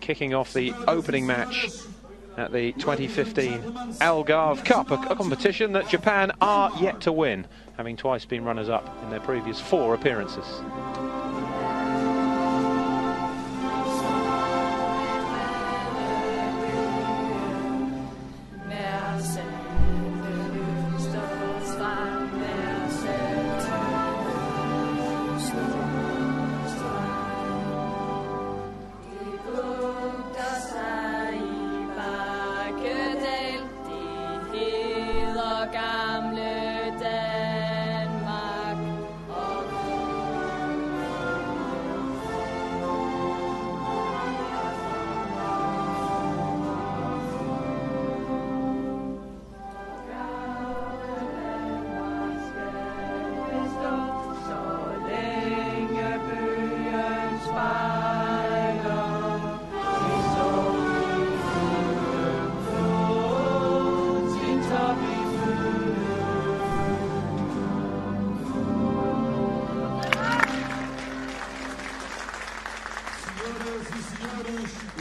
kicking off the opening match at the 2015 Algarve Cup, a competition that Japan are yet to win, having twice been runners-up in their previous 4 appearances.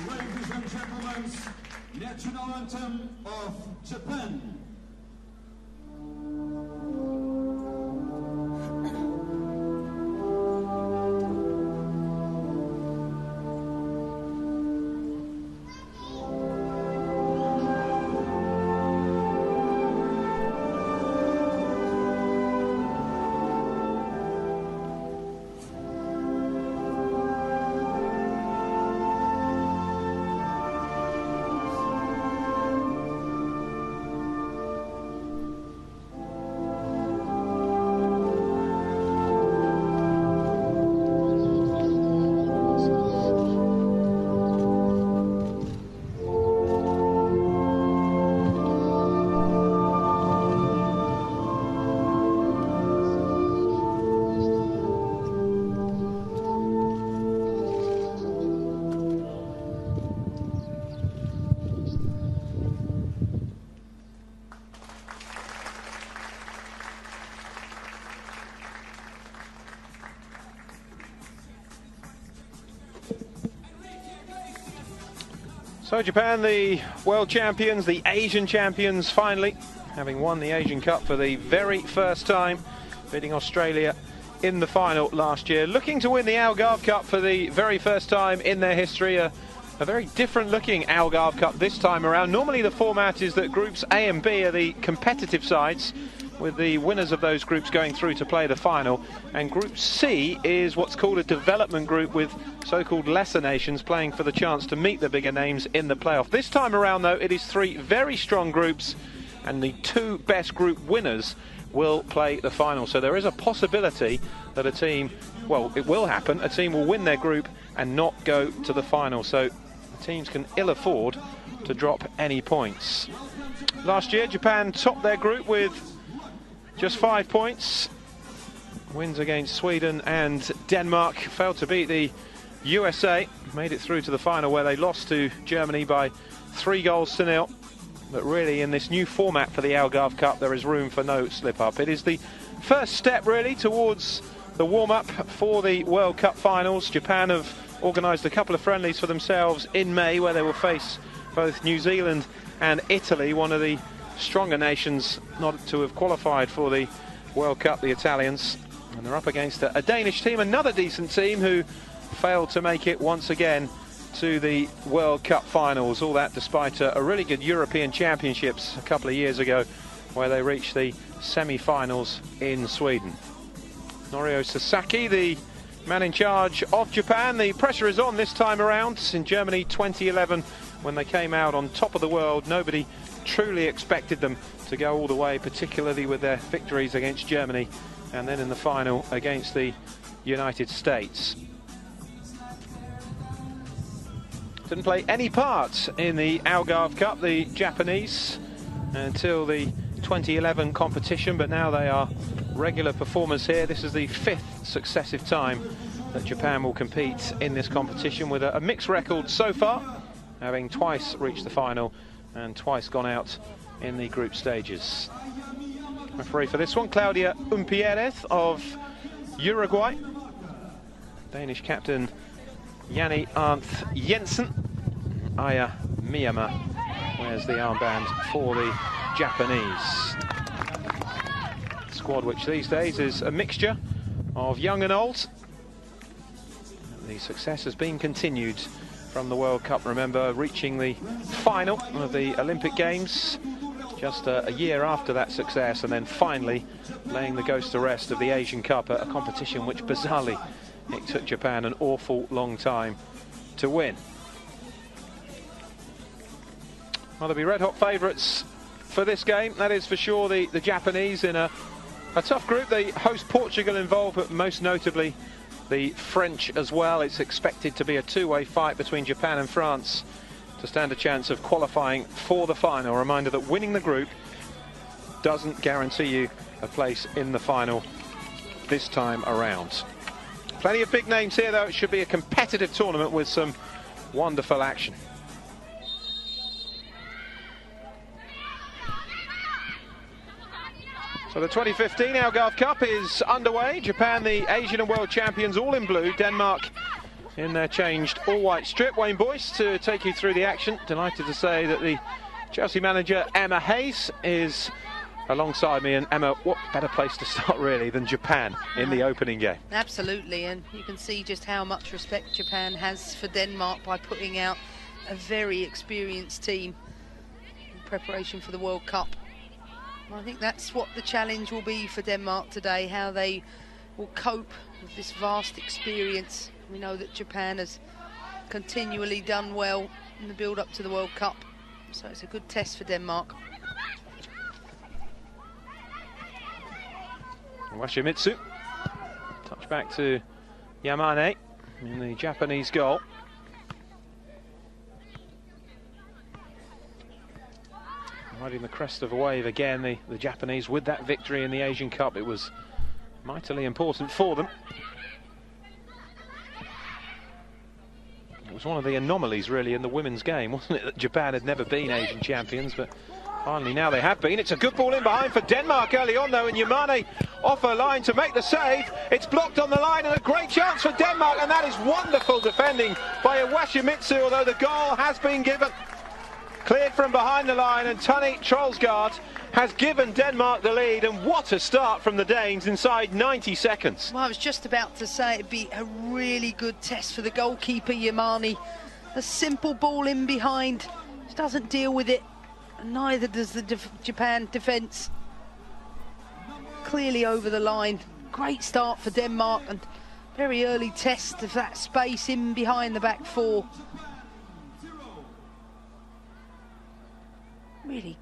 Ladies and gentlemen, national anthem of Japan. So Japan, the world champions, the Asian champions, finally, having won the Asian Cup for the very first time, beating Australia in the final last year, looking to win the Algarve Cup for the very first time in their history. A very different looking Algarve Cup this time around. Normally the format is that groups A and B are the competitive sides, with the winners of those groups going through to play the final, and Group C is what's called a development group, with so-called lesser nations playing for the chance to meet the bigger names in the playoff. This time around though, it is 3 very strong groups, and the 2 best group winners will play the final. So there is a possibility that a team, well, it will happen, a team will win their group and not go to the final. So the teams can ill afford to drop any points. Last year Japan topped their group with just 5 points. Wins against Sweden and Denmark. Failed to beat the USA. Made it through to the final, where they lost to Germany by 3-0. But really, in this new format for the Algarve Cup, there is room for no slip-up. It is the first step, really, towards the warm-up for the World Cup finals. Japan have organised a couple of friendlies for themselves in May, where they will face both New Zealand and Italy, one of the stronger nations not to have qualified for the World Cup, the Italians. And they're up against a Danish team, another decent team, who failed to make it once again to the World Cup finals. All that despite a really good European Championships a couple of years ago, where they reached the semi-finals in Sweden. Norio Sasaki, the man in charge of Japan. The pressure is on this time around. In Germany 2011, when they came out on top of the world, nobody truly expected them to go all the way, particularly with their victories against Germany and then in the final against the United States. Didn't play any part in the Algarve Cup, the Japanese, until the 2011 competition, but now they are regular performers here. This is the 5th successive time that Japan will compete in this competition, with a mixed record so far, having twice reached the final and twice gone out in the group stages. Referee for this one, Claudia Umpierrez of Uruguay. Danish captain Janne Arndt Jensen Aya Miyama wears the armband for the Japanese. Squad which these days is a mixture of young and old. The success has been continued from the World Cup, remember reaching the final of the Olympic Games just a year after that success, and then finally laying the ghost to rest of the Asian Cup, a competition which bizarrely it took Japan an awful long time to win. Well, there'll be red-hot favourites for this game, that is for sure. The Japanese in a tough group. They host Portugal involved, but most notably the French as well. It's expected to be a two-way fight between Japan and France to stand a chance of qualifying for the final. A reminder that winning the group doesn't guarantee you a place in the final this time around. Plenty of big names here, though. It should be a competitive tournament with some wonderful action. So the 2015 Algarve Cup is underway. Japan, the Asian and World Champions, all in blue. Denmark in their changed all-white strip. Wayne Boyce to take you through the action. Delighted to say that the Chelsea manager, Emma Hayes, is alongside me. And Emma, what better place to start really than Japan in the opening game? Absolutely, and you can see just how much respect Japan has for Denmark by putting out a very experienced team in preparation for the World Cup. I think that's what the challenge will be for Denmark today, how they will cope with this vast experience. We know that Japan has continually done well in the build-up to the World Cup, so it's a good test for Denmark. Washimitsu, touch back to Yamane in the Japanese goal. Riding the crest of a wave again, the Japanese with that victory in the Asian Cup. It was mightily important for them. It was one of the anomalies really in the women's game, wasn't it, that Japan had never been Asian champions, but finally now they have been. It's a good ball in behind for Denmark early on though, and Yamane off her line to make the save. It's blocked on the line and a great chance for Denmark, and that is wonderful defending by Washimitsu, although the goal has been given. Cleared from behind the line, and Tunny Troelsgaard has given Denmark the lead, and what a start from the Danes inside 90 seconds. Well, I was just about to say it'd be a really good test for the goalkeeper, Yamane. A simple ball in behind, she doesn't deal with it, and neither does the Japan defence. Clearly over the line. Great start for Denmark, and very early test of that space in behind the back four. Really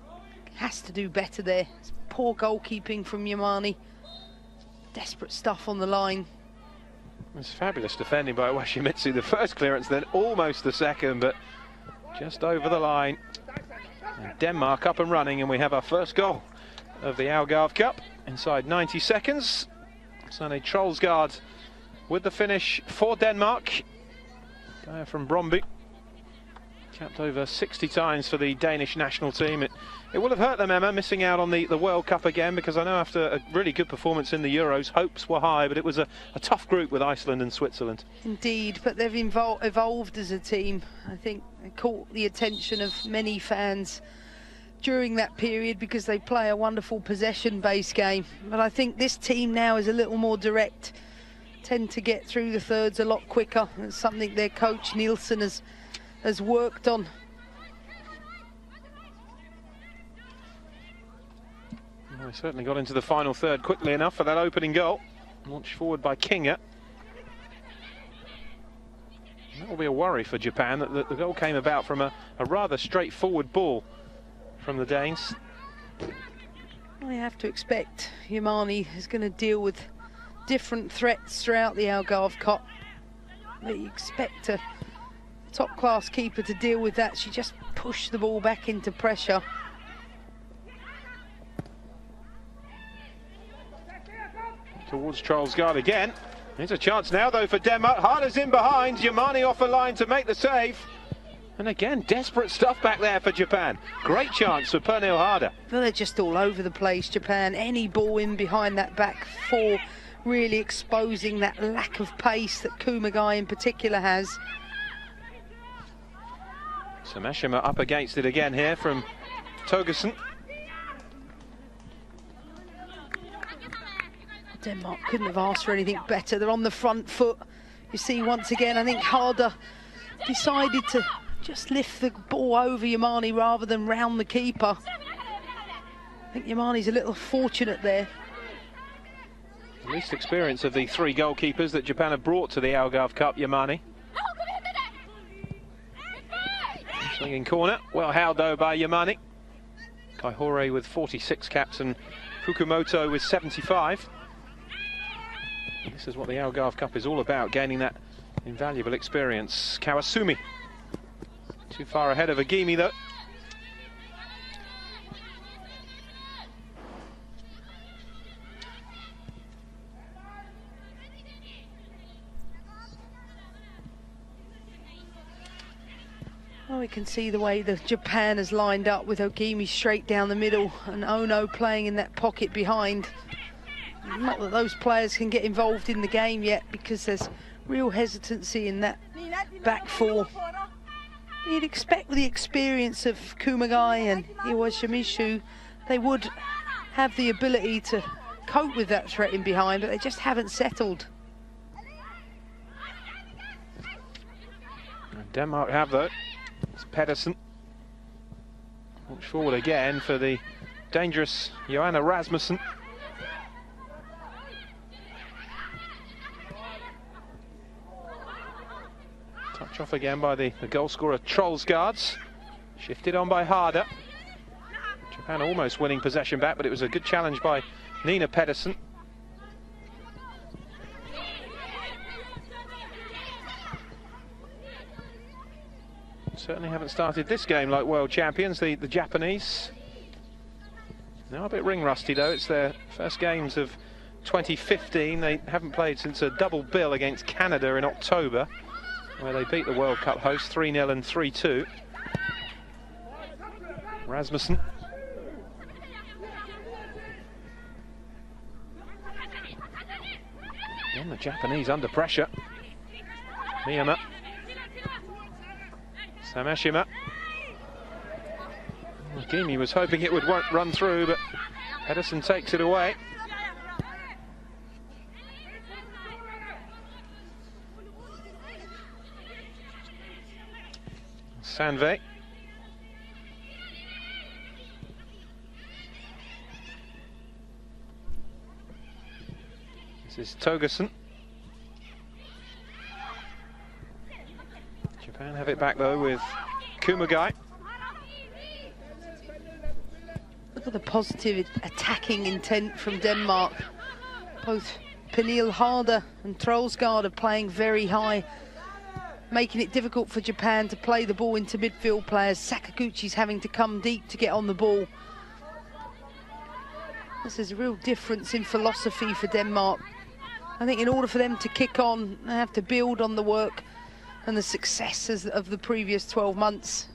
has to do better there. It's poor goalkeeping from Yamane. Desperate stuff on the line. It's fabulous defending by Washimitsu. The first clearance, then almost the second, but just over the line. And Denmark up and running, and we have our first goal of the Algarve Cup inside 90 seconds. Tunny Troelsgaard with the finish for Denmark. Guy from Brøndby. Capped over 60 times for the Danish national team. It will have hurt them, Emma, missing out on the World Cup again, because I know after a really good performance in the Euros, hopes were high, but it was a tough group with Iceland and Switzerland. Indeed, but they've evolved as a team. I think they caught the attention of many fans during that period because they play a wonderful possession-based game. But I think this team now is a little more direct, tend to get through the thirds a lot quicker. It's something their coach Nielsen has worked on. Well, they certainly got into the final third quickly enough for that opening goal. Launched forward by Kinga. That will be a worry for Japan, that the goal came about from a rather straightforward ball from the Danes. I have to expect Yamane is going to deal with different threats throughout the Algarve Cup. But you expect a top-class keeper to deal with that. She just pushed the ball back into pressure. Towards Troelsgaard again. There's a chance now though for Denmark. Harder's in behind. Yamane off the line to make the save. And again, desperate stuff back there for Japan. Great chance for Pernille Harder. Well, they're just all over the place, Japan. Any ball in behind that back four, really exposing that lack of pace that Kumagai in particular has. Sameshima up against it again here from Togerson. Denmark couldn't have asked for anything better. They're on the front foot. You see once again, I think Harder decided to just lift the ball over Yamani rather than round the keeper. I think Yamani's a little fortunate there. The least experience of the three goalkeepers that Japan have brought to the Algarve Cup, Yamani. Swinging corner, well held though by Yamani. Kaihore with 46 caps and Fukumoto with 75. This is what the Algarve Cup is all about, gaining that invaluable experience. Kawasumi, too far ahead of Agimi though. Oh, we can see the way that Japan has lined up with Ogimi straight down the middle and Ono playing in that pocket behind. Not that those players can get involved in the game yet because there's real hesitancy in that back four. You'd expect with the experience of Kumagai and Iwashimizu, they would have the ability to cope with that threat in behind, but they just haven't settled. Denmark have though. It's Pedersen. Watch forward again for the dangerous Johanna Rasmussen. Touch off again by the goal scorer Trollsgaards. Shifted on by Harder. Japan almost winning possession back, but it was a good challenge by Nina Pedersen. Certainly haven't started this game like world champions, the Japanese. Now a bit ring rusty though. It's their first games of 2015. They haven't played since a double bill against Canada in October, where they beat the World Cup host 3-0 and 3-2. Rasmussen. And the Japanese under pressure. Miyama. Sameshima. Agimi was hoping it would run through, but Pedersen takes it away. Sanve. This is Togerson. Japan have it back though with Kumagai. Look at the positive attacking intent from Denmark. Both Pernille Harder and Trollsgaard are playing very high, making it difficult for Japan to play the ball into midfield players. Sakaguchi's having to come deep to get on the ball. This is a real difference in philosophy for Denmark. I think in order for them to kick on, they have to build on the work and the successes of the previous 12 months.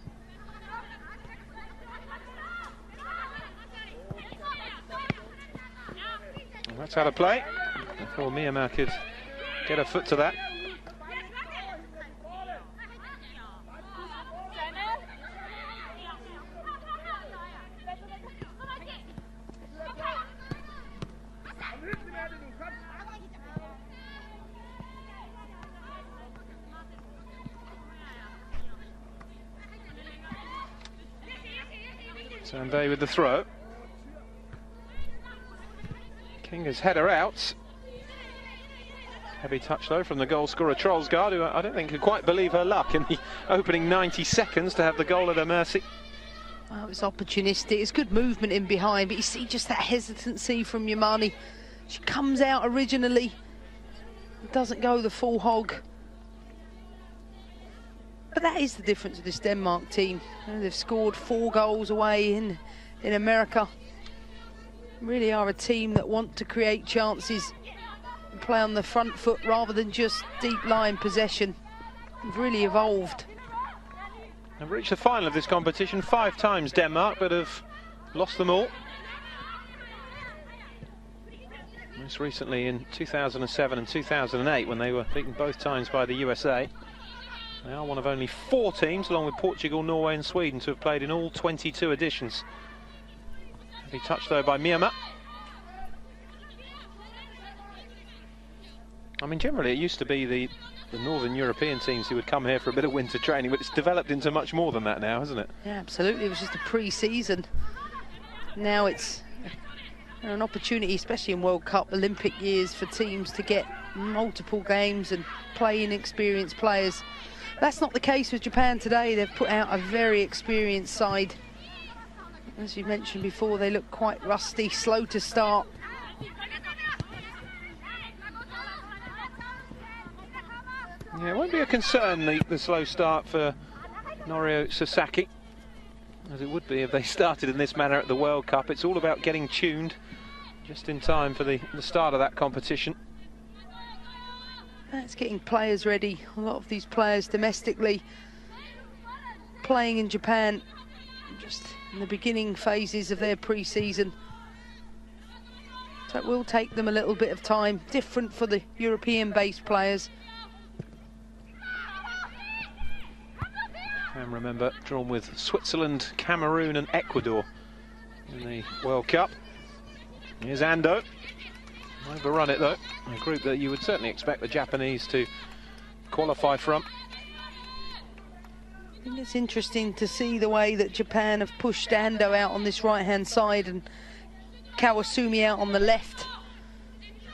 Well, that's out of play. Before Miyama could get a foot to that. Sanve with the throw. Kinga's header out. Heavy touch though from the goal scorer Trollsgaard, who I don't think could quite believe her luck in the opening 90 seconds to have the goal at her mercy. Well, it's opportunistic. It's good movement in behind, but you see just that hesitancy from Yamani. She comes out originally, doesn't go the full hog. But that is the difference of this Denmark team. You know, they've scored 4 goals away in America. Really are a team that want to create chances and play on the front foot rather than just deep line possession. They've really evolved. They've reached the final of this competition 5 times, Denmark, but have lost them all. Most recently in 2007 and 2008, when they were beaten both times by the USA. They are one of only 4 teams, along with Portugal, Norway and Sweden, to have played in all 22 editions. Heavy touch though by Myanmar. I mean, generally it used to be the Northern European teams who would come here for a bit of winter training, but it's developed into much more than that now, hasn't it? Yeah, absolutely. It was just a pre-season. Now it's an opportunity, especially in World Cup, Olympic years, for teams to get multiple games and play inexperienced players. That's not the case with Japan today. They've put out a very experienced side. As you mentioned before, they look quite rusty, slow to start. Yeah, it won't be a concern, the slow start for Norio Sasaki, as it would be if they started in this manner at the World Cup. It's all about getting tuned just in time for the start of that competition. It's getting players ready. A lot of these players domestically playing in Japan just in the beginning phases of their pre-season. So it will take them a little bit of time, different for the European-based players. And remember, drawn with Switzerland, Cameroon and Ecuador in the World Cup. Here's Ando. Overrun it though. A group that you would certainly expect the Japanese to qualify from. I think it's interesting to see the way that Japan have pushed Ando out on this right-hand side and Kawasumi out on the left.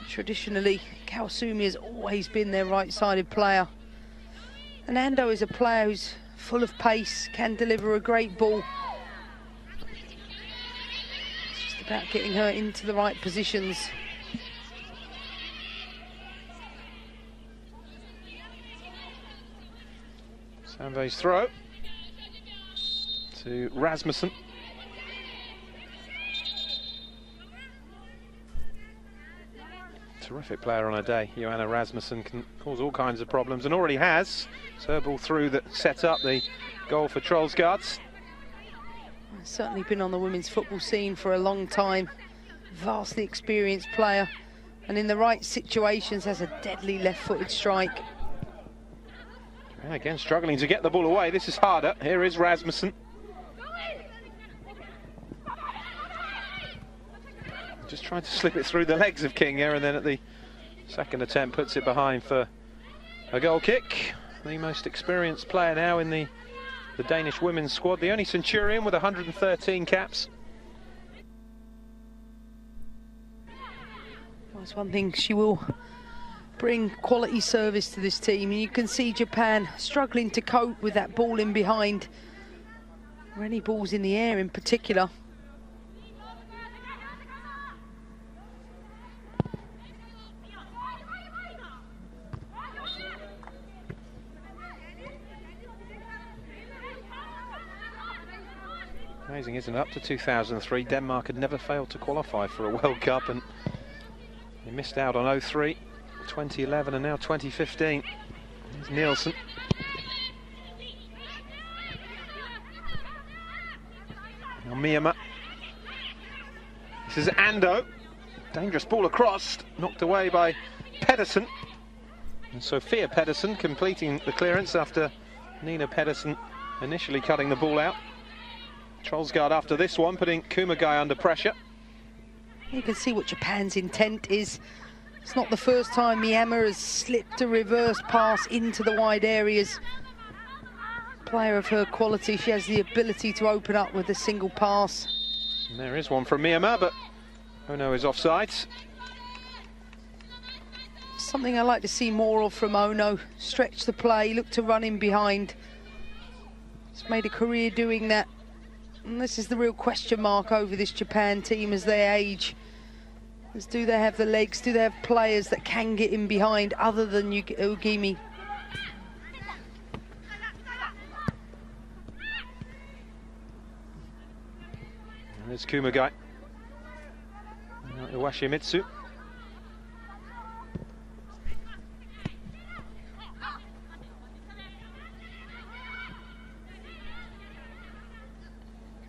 Traditionally, Kawasumi has always been their right-sided player. And Ando is a player who's full of pace, can deliver a great ball. It's just about getting her into the right positions. Sanvei's throw to Rasmussen. Terrific player on a day. Johanna Rasmussen can cause all kinds of problems and already has. It's her ball through that set up the goal for Trollsgaards. Certainly been on the women's football scene for a long time. Vastly experienced player, and in the right situations has a deadly left-footed strike. And again, struggling to get the ball away. This is harder. Here is Rasmussen. Just trying to slip it through the legs of King here, and then at the second attempt puts it behind for a goal kick. The most experienced player now in the Danish women's squad, the only Centurion with 113 caps. Well, it's one thing, she will bring quality service to this team, and you can see Japan struggling to cope with that ball in behind, or any balls in the air in particular. Amazing, isn't it? Up to 2003, Denmark had never failed to qualify for a World Cup, and they missed out on 03, 2011 and now 2015. Here's Nielsen. Now Myanmar. This is Ando. Dangerous ball across, knocked away by Pedersen. And Sophia Pedersen completing the clearance after Nina Pedersen initially cutting the ball out. Trollsgaard after this one, putting Kumagai under pressure. You can see what Japan's intent is. It's not the first time Myanmar has slipped a reverse pass into the wide areas. Player of her quality, she has the ability to open up with a single pass. And there is one from Myanmar, but Ono is offsides. Something I like to see more of from Ono. Stretch the play, look to run in behind. He's made a career doing that. And this is the real question mark over this Japan team as they age. Do they have the legs? Do they have players that can get in behind other than Ugimi? And there's Kumagai. Iwashimitsu.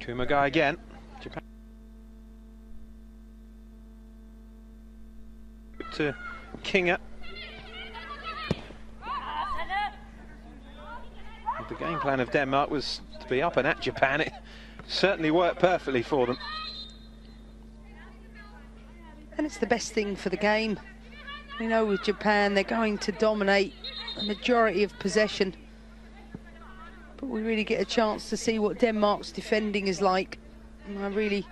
Kumagai again. Japan to Kinga. The game plan of Denmark was to be up and at Japan. It certainly worked perfectly for them. And it's the best thing for the game. We know with Japan, they're going to dominate a majority of possession. But we really get a chance to see what Denmark's defending is like. And I really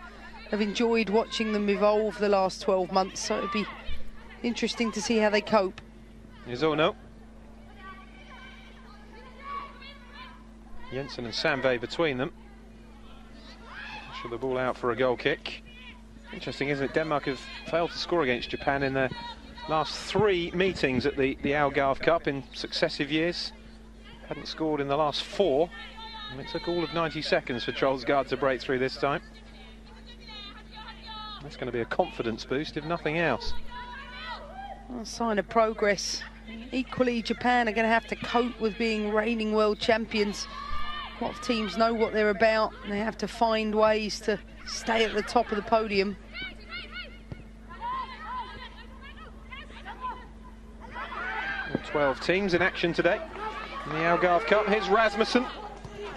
have enjoyed watching them evolve the last 12 months. So it'd be interesting to see how they cope. Here's Ono. Jensen and Sandve between them. Should the ball out for a goal kick. Interesting, isn't it? Denmark have failed to score against Japan in their last 3 meetings at the Algarve Cup in successive years. Hadn't scored in the last 4. And it took all of 90 seconds for Troelsgaard to break through this time. That's going to be a confidence boost, if nothing else. Well, a sign of progress. Equally, Japan are going to have to cope with being reigning world champions. A lot of teams know what they're about, and they have to find ways to stay at the top of the podium. All 12 teams in action today in the Algarve Cup. Here's Rasmussen.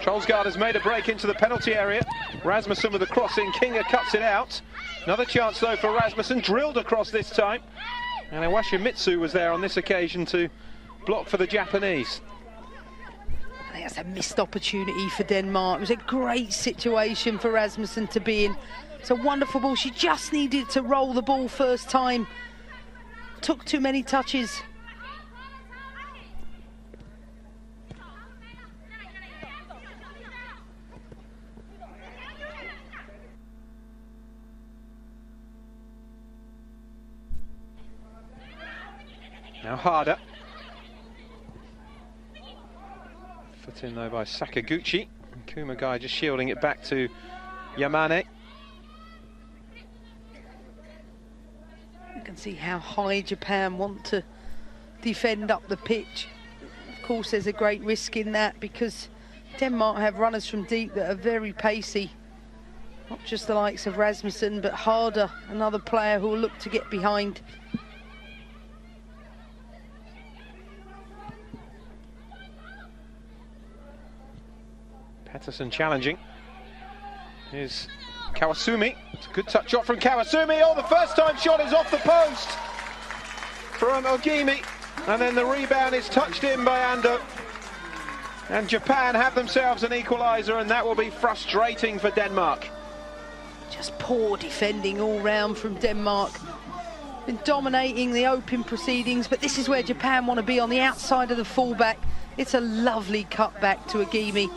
Troelsgaard has made a break into the penalty area. Rasmussen with a crossing. Kinga cuts it out. Another chance though for Rasmussen, drilled across this time. And Iwashimitsu was there on this occasion to block for the Japanese. I think that's a missed opportunity for Denmark. It was a great situation for Rasmussen to be in. It's a wonderful ball. She just needed to roll the ball first time. Took too many touches. Now harder. Put in though by Sakaguchi. Kumagai just shielding it back to Yamane. You can see how high Japan want to defend up the pitch. Of course, there's a great risk in that because Denmark have runners from deep that are very pacey. Not just the likes of Rasmussen, but Harder, another player who will look to get behind. Pettersson challenging. Here's Kawasumi. It's a good touch shot from Kawasumi. Oh, the first time shot is off the post from Ogimi. And then the rebound is touched in by Ando. And Japan have themselves an equaliser, and that will be frustrating for Denmark. Just poor defending all round from Denmark. Been dominating the open proceedings, but this is where Japan want to be, on the outside of the fullback. It's a lovely cut back to Ogimi.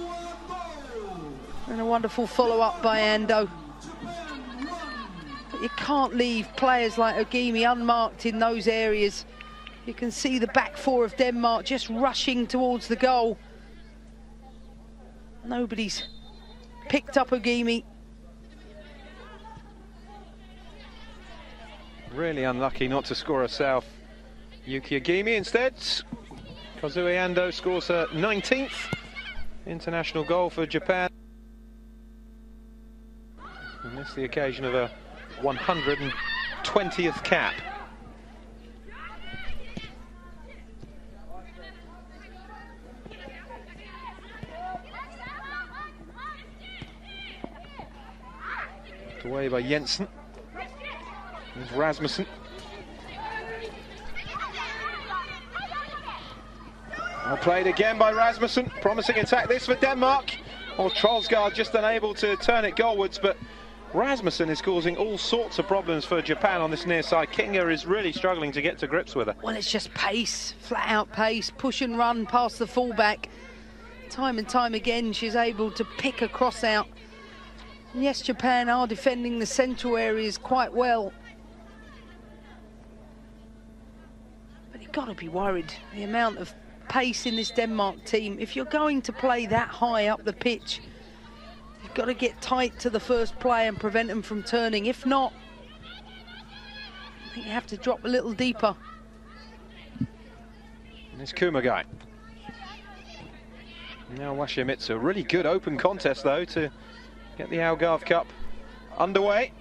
And a wonderful follow-up by Ando. But you can't leave players like Ogimi unmarked in those areas. You can see the back 4 of Denmark just rushing towards the goal. Nobody's picked up Ogimi. Really unlucky not to score herself. Yuki Ogimi instead. Kozue Ando scores her 19th international goal for Japan. And this is the occasion of a 120th cap. Put away by Jensen. There's Rasmussen. Well played again by Rasmussen. Promising attack this for Denmark. Or Troelsgaard just unable to turn it goalwards, but Rasmussen is causing all sorts of problems for Japan on this near side. Kinga is really struggling to get to grips with her. Well, it's just pace, flat out pace, push and run past the fullback. Time and time again, she's able to pick a cross out. And yes, Japan are defending the central areas quite well. But you've got to be worried, the amount of pace in this Denmark team. If you're going to play that high up the pitch, you've got to get tight to the first play and prevent them from turning. If not, I think you have to drop a little deeper. And it's Kumagai. Now Washimitsu. A really good open contest though to get the Algarve Cup underway.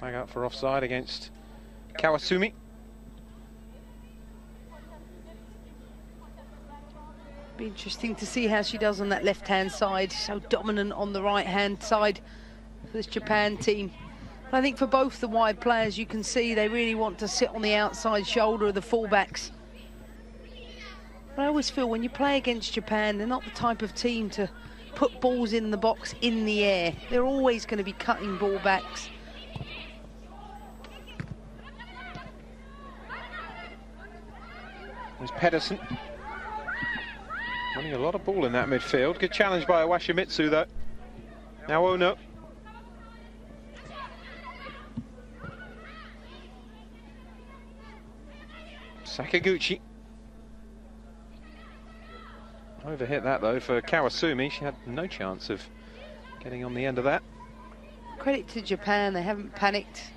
Flag up for offside against Kawasumi. Be interesting to see how she does on that left-hand side. So dominant on the right-hand side for this Japan team. But I think for both the wide players, you can see they really want to sit on the outside shoulder of the fullbacks. But I always feel when you play against Japan, they're not the type of team to put balls in the box in the air. They're always going to be cutting ball backs. There's Pedersen. Running a lot of ball in that midfield. Good challenge by Washimitsu though. Now Ono. Sakaguchi. Overhit that though for Kawasumi. She had no chance of getting on the end of that. Credit to Japan, they haven't panicked.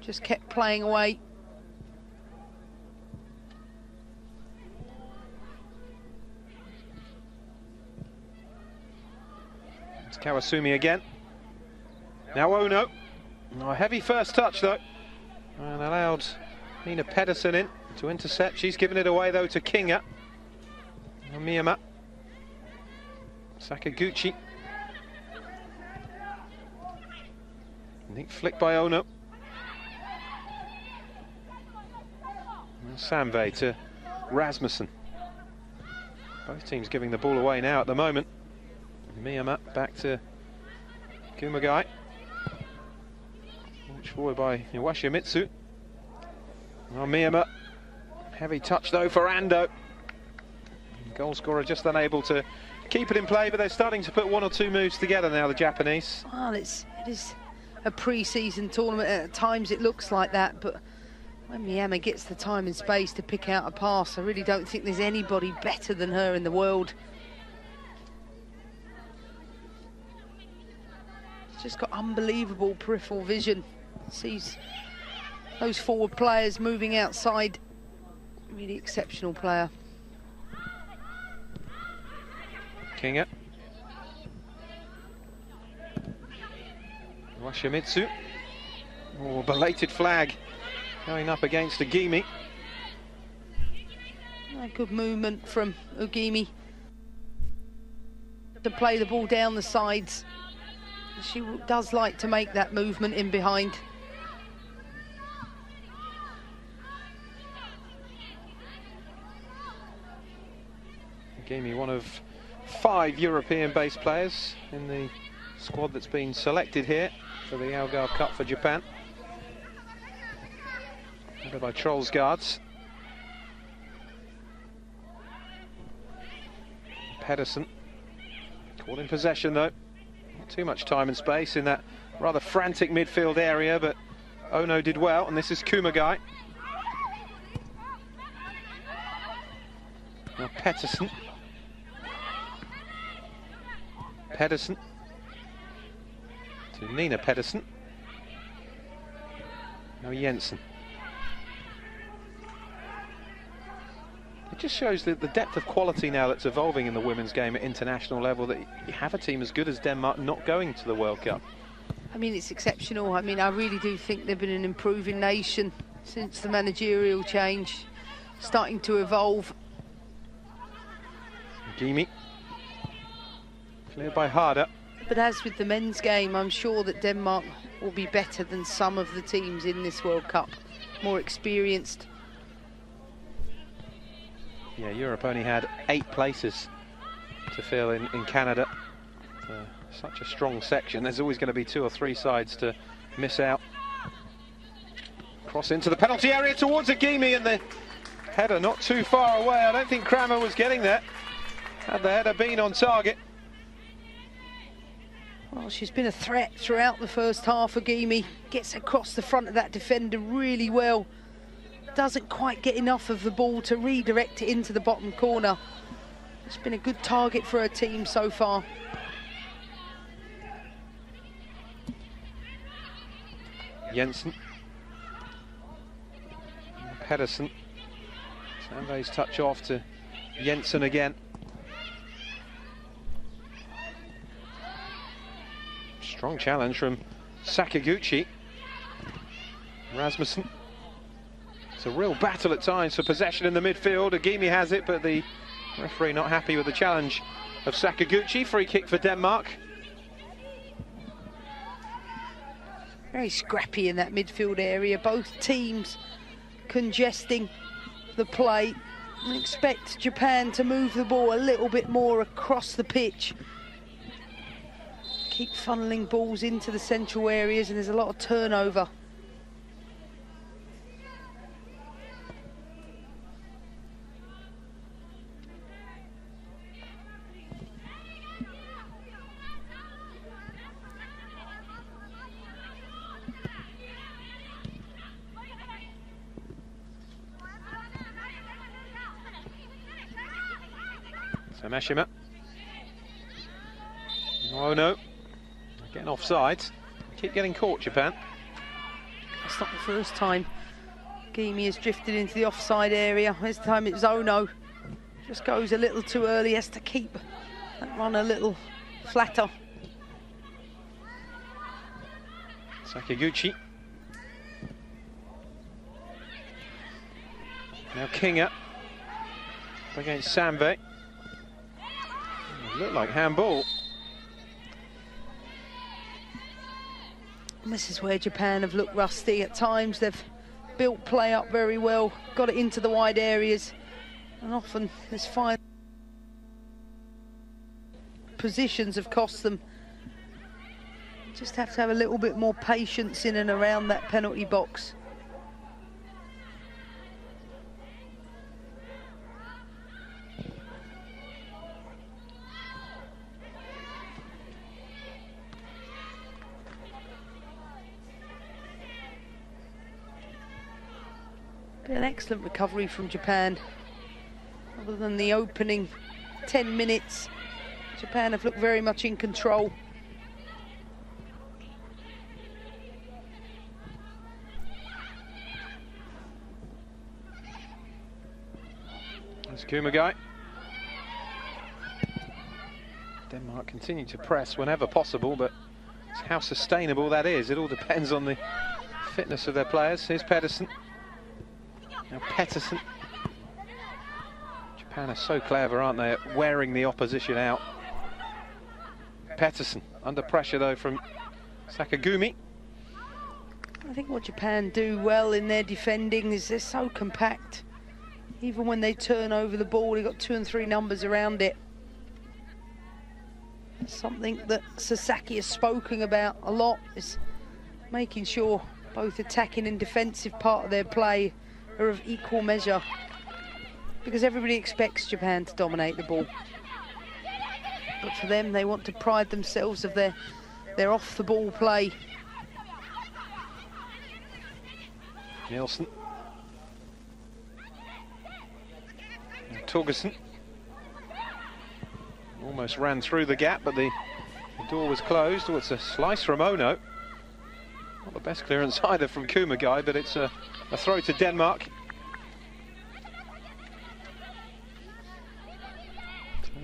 Just kept playing away. It's Kawasumi again. Now Ono. Oh, a heavy first touch though. And allowed Nina Pedersen in to intercept. She's given it away though to Kinga. Miyama. Sakaguchi. Neat flick by Ono. And Samve to Rasmussen. Both teams giving the ball away now at the moment. Miyama back to Kumagai. Launched forward by Iwashimitsu. Oh, Miyama. Heavy touch though for Ando. Goal scorer just unable to keep it in play, but they're starting to put one or two moves together now, the Japanese. Well, it is a pre-season tournament. At times it looks like that, but when Miyama gets the time and space to pick out a pass, I really don't think there's anybody better than her in the world. She's just got unbelievable peripheral vision. Sees those forward players moving outside. Really exceptional player. Kinga. Washimitsu. Oh, belated flag going up against Ogimi. A good movement from Ogimi to play the ball down the sides. She does like to make that movement in behind. Ogimi, one of 5 European-based players in the squad that's been selected here for the Algarve Cup for Japan. Led by Trolls Guards. Pedersen caught in possession though. Not too much time and space in that rather frantic midfield area, but Ono did well, and this is Kumagai. Now Pedersen. Pedersen to Nina Pedersen. Now Jensen. It just shows the depth of quality now that's evolving in the women's game at international level, that you have a team as good as Denmark not going to the World Cup. I mean, it's exceptional. I mean, I really do think they've been an improving nation since the managerial change, starting to evolve. Ogimi. Cleared by Harder. But as with the men's game, I'm sure that Denmark will be better than some of the teams in this World Cup. More experienced. Yeah, Europe only had 8 places to fill in Canada. Such a strong section. There's always going to be 2 or 3 sides to miss out. Cross into the penalty area towards Ogimi, and the header not too far away. I don't think Kramer was getting there. Had the header been on target. Well, she's been a threat throughout the first half. Ogimi gets across the front of that defender really well. Doesn't quite get enough of the ball to redirect it into the bottom corner. It's been a good target for her team so far. Jensen. Pedersen. Samve's touch off to Jensen again. Strong challenge from Sakaguchi. Rasmussen. It's a real battle at times for possession in the midfield. Agimi has it, but the referee not happy with the challenge of Sakaguchi. Free kick for Denmark. Very scrappy in that midfield area. Both teams congesting the play. I expect Japan to move the ball a little bit more across the pitch. Keep funneling balls into the central areas, and there's a lot of turnover. So Meshima. Oh no, getting offside. Keep getting caught, Japan. It's not the first time Gimi has drifted into the offside area. This time it's Ono. Just goes a little too early, has to keep that run a little flatter. Sakaguchi. Now Kinga up against Sambe. Looked like handball. And this is where Japan have looked rusty at times. They've built play up very well, got it into the wide areas, and often this fine positions have cost them. Just have to have a little bit more patience in and around that penalty box. An excellent recovery from Japan. Other than the opening 10 minutes, Japan have looked very much in control. There's Kumagai. Denmark continue to press whenever possible, but it's how sustainable that is. It all depends on the fitness of their players. Here's Pedersen. Now Pettersson. Japan are so clever, aren't they, at wearing the opposition out. Pettersson under pressure though from Sakagumi. I think what Japan do well in their defending is they're so compact. Even when they turn over the ball, they've got 2 and 3 numbers around it. Something that Sasaki has spoken about a lot is making sure both attacking and defensive part of their play are of equal measure, because everybody expects Japan to dominate the ball, but for them they want to pride themselves of their off the ball play. Nielsen. Torgerson almost ran through the gap, but the door was closed. Oh, it's a slice from Ono. Not the best clearance either from Kumagai, but it's a throw to Denmark.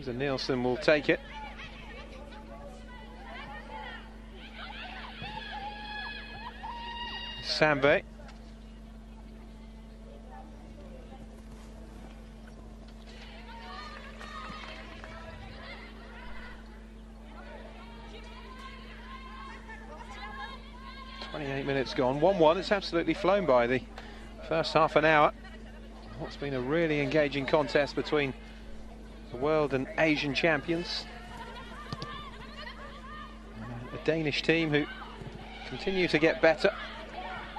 So Nielsen will take it. Sambe. Minutes gone, 1-1. It's absolutely flown by the first half an hour. What's been a really engaging contest between the world and Asian champions. A Danish team who continue to get better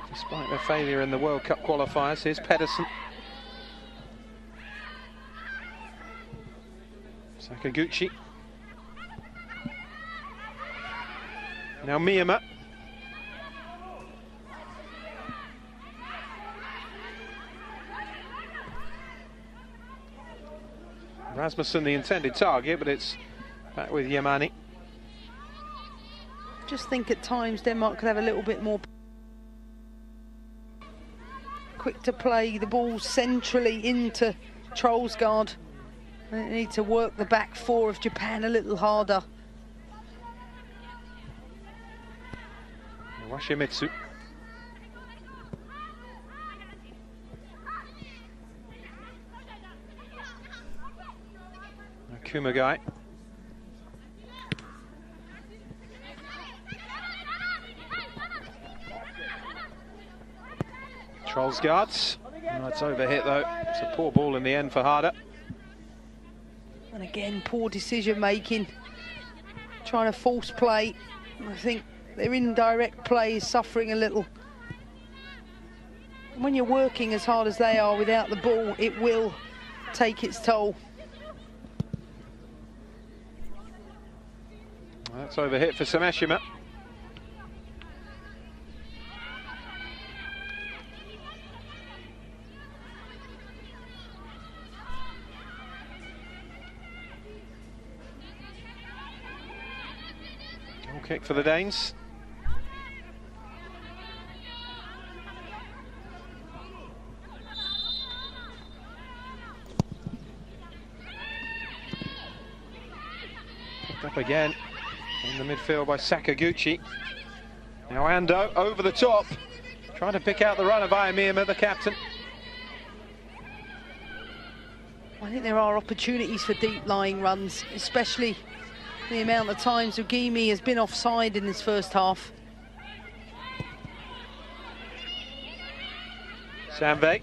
despite their failure in the World Cup qualifiers. Here's Pedersen. Sakaguchi. Now Miyama. Rasmussen the intended target, but it's back with Yamani. Just think at times Denmark could have a little bit more quick to play the ball centrally into Trollsgaard. They need to work the back four of Japan a little harder. Washimitsu. Kumagai. Trollsgaards. Oh, it's overhit though. It's a poor ball in the end for Harder. And again, poor decision making. Trying to force play. I think their indirect play is suffering a little. When you're working as hard as they are without the ball, it will take its toll. Well, that's overhit for Sameshima. Goal kick for the Danes. Up again in the midfield by Sakaguchi. Now Ando over the top, trying to pick out the run of Ayamiyama, the captain. I think there are opportunities for deep lying runs, especially the amount of times Ugimi has been offside in this first half. Sanve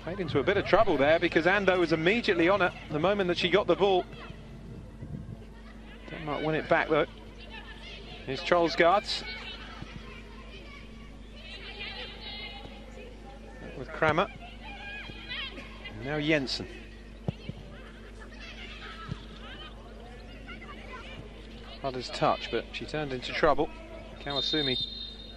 played into a bit of trouble there because Ando was immediately on it the moment that she got the ball. Denmark win it back though. Here's Trollsgaards. With Kramer. And now Jensen. Harder's touch, but she turned into trouble. Kawasumi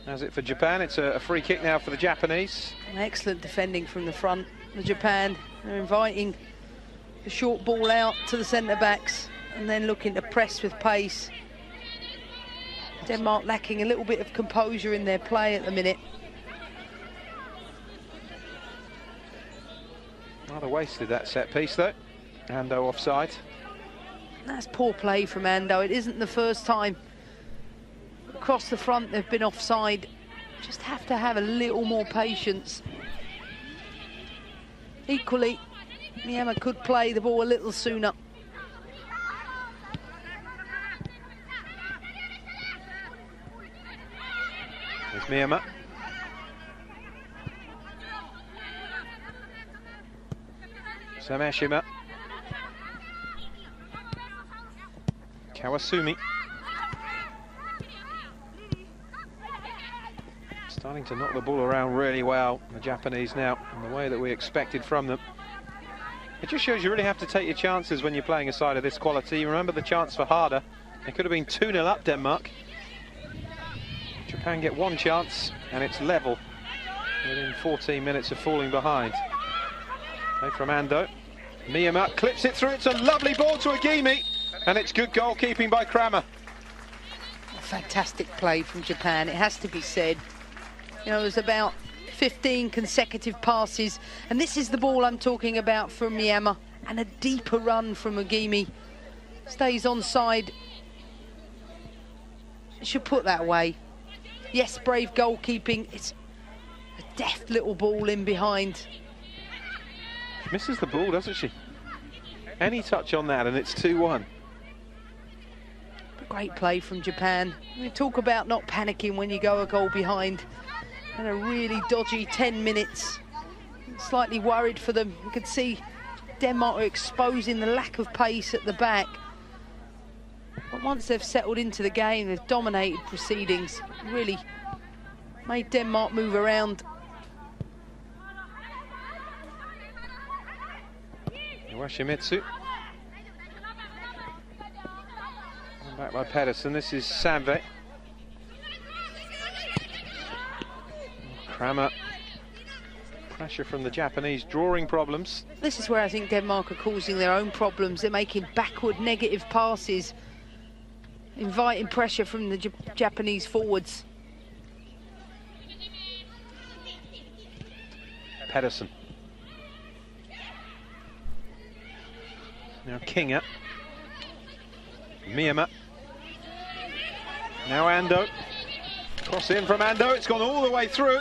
has it for Japan. It's a free kick now for the Japanese. Excellent defending from the front of Japan. They're inviting the short ball out to the centre-backs and then looking to press with pace. Denmark lacking a little bit of composure in their play at the minute. Rather wasted that set piece though. Ando offside. That's poor play from Ando. It isn't the first time across the front they've been offside. Just have to have a little more patience. Equally, Miyama could play the ball a little sooner. There's Miyama. Sameshima. Kawasumi. Starting to knock the ball around really well, the Japanese now, in the way that we expected from them. It just shows you really have to take your chances when you're playing a side of this quality. Remember the chance for Harder. It could have been 2-0 up Denmark. Japan get one chance and it's level within 14 minutes of falling behind. Play from Ando. Miyama clips it through. It's a lovely ball to Agimi and it's good goalkeeping by Kramer. A fantastic play from Japan, it has to be said. You know, it was about 15 consecutive passes and this is the ball I'm talking about from Miyama, and a deeper run from Agimi. Stays onside. Should put that away. Yes, brave goalkeeping. It's a deft little ball in behind. She misses the ball, doesn't she? Any touch on that and it's 2-1. Great play from Japan. We talk about not panicking when you go a goal behind. And a really dodgy 10 minutes. Slightly worried for them. You could see Denmark are exposing the lack of pace at the back. But once they've settled into the game, they've dominated proceedings. Really made Denmark move around. Iwashimitsu. Back by Pedersen. This is Sanve. Kramer. Pressure from the Japanese, drawing problems. This is where I think Denmark are causing their own problems. They're making backward negative passes, inviting pressure from the Japanese forwards. Pedersen. Now Kinga. Miyama. Now Ando. Cross in from Ando. It's gone all the way through.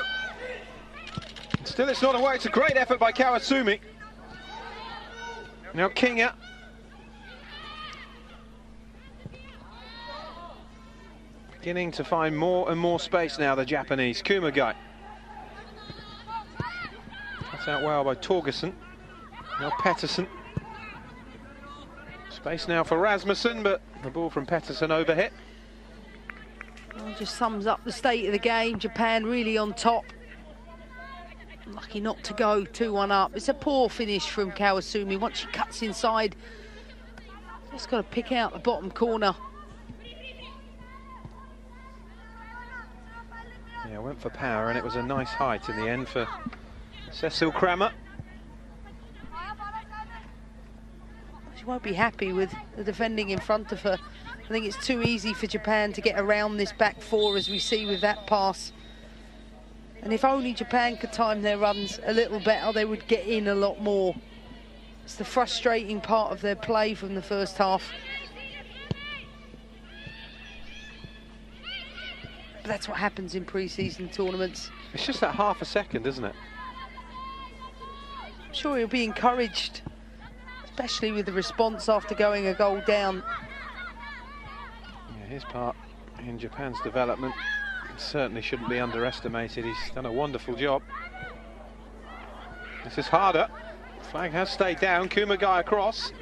Still it's not away. It's a great effort by Kawasumi. Now Kinga. Beginning to find more and more space now, the Japanese. Kumagai. Cut out well by Torgersen. Now Pettersson. Space now for Rasmussen, but the ball from Pettersson overhit. Well, just sums up the state of the game. Japan really on top. Lucky not to go 2-1 up. It's a poor finish from Kawasumi. Once she cuts inside, just got to pick out the bottom corner. Yeah, went for power, and it was a nice height in the end for Cecil Kramer. She won't be happy with the defending in front of her. I think it's too easy for Japan to get around this back four, as we see with that pass. And if only Japan could time their runs a little better, they would get in a lot more. It's the frustrating part of their play from the first half. But that's what happens in pre-season tournaments. It's just that half a second, isn't it? I'm sure he'll be encouraged, especially with the response after going a goal down. Yeah, his part in Japan's development certainly shouldn't be underestimated. He's done a wonderful job. This is harder. Flag has stayed down. Kumagai across.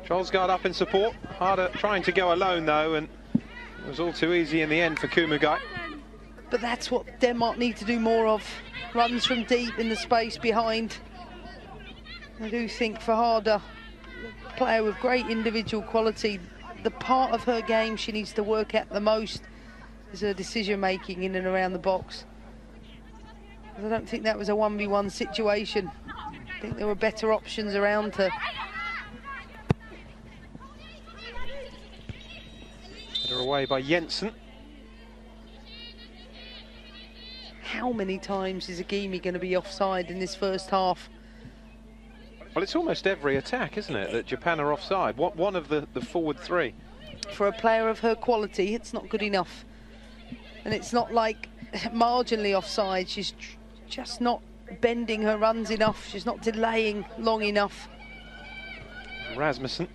Trollsgaard up in support. Harder trying to go alone though, and it was all too easy in the end for Kumagai. But that's what Denmark need to do more of. Runs from deep in the space behind. I do think for Harder, a player with great individual quality, the part of her game she needs to work at the most is her decision making in and around the box. I don't think that was a 1v1 situation. I think there were better options around her. Header away by Jensen. How many times is Agimi going to be offside in this first half? Well, it's almost every attack, isn't it, that Japan are offside. One of the forward three. For a player of her quality, it's not good enough. And it's not like marginally offside. She's just not bending her runs enough. She's not delaying long enough. Rasmussen.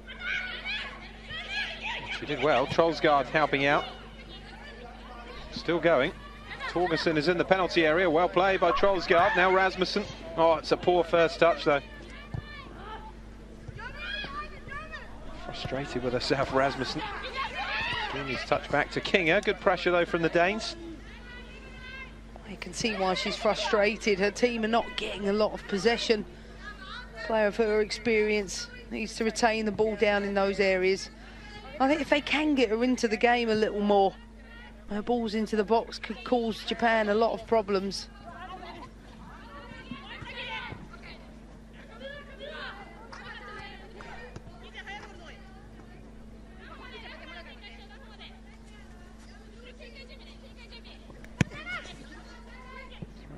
She did well. Trollsgaard helping out. Still going. Torgersen is in the penalty area. Well played by Trollsgaard. Now Rasmussen. Oh, it's a poor first touch though. Frustrated with herself, Rasmussen. His touch back to Kinga. Good pressure though from the Danes. You can see why she's frustrated. Her team are not getting a lot of possession. Player of her experience needs to retain the ball down in those areas. I think if they can get her into the game a little more, her balls into the box could cause Japan a lot of problems.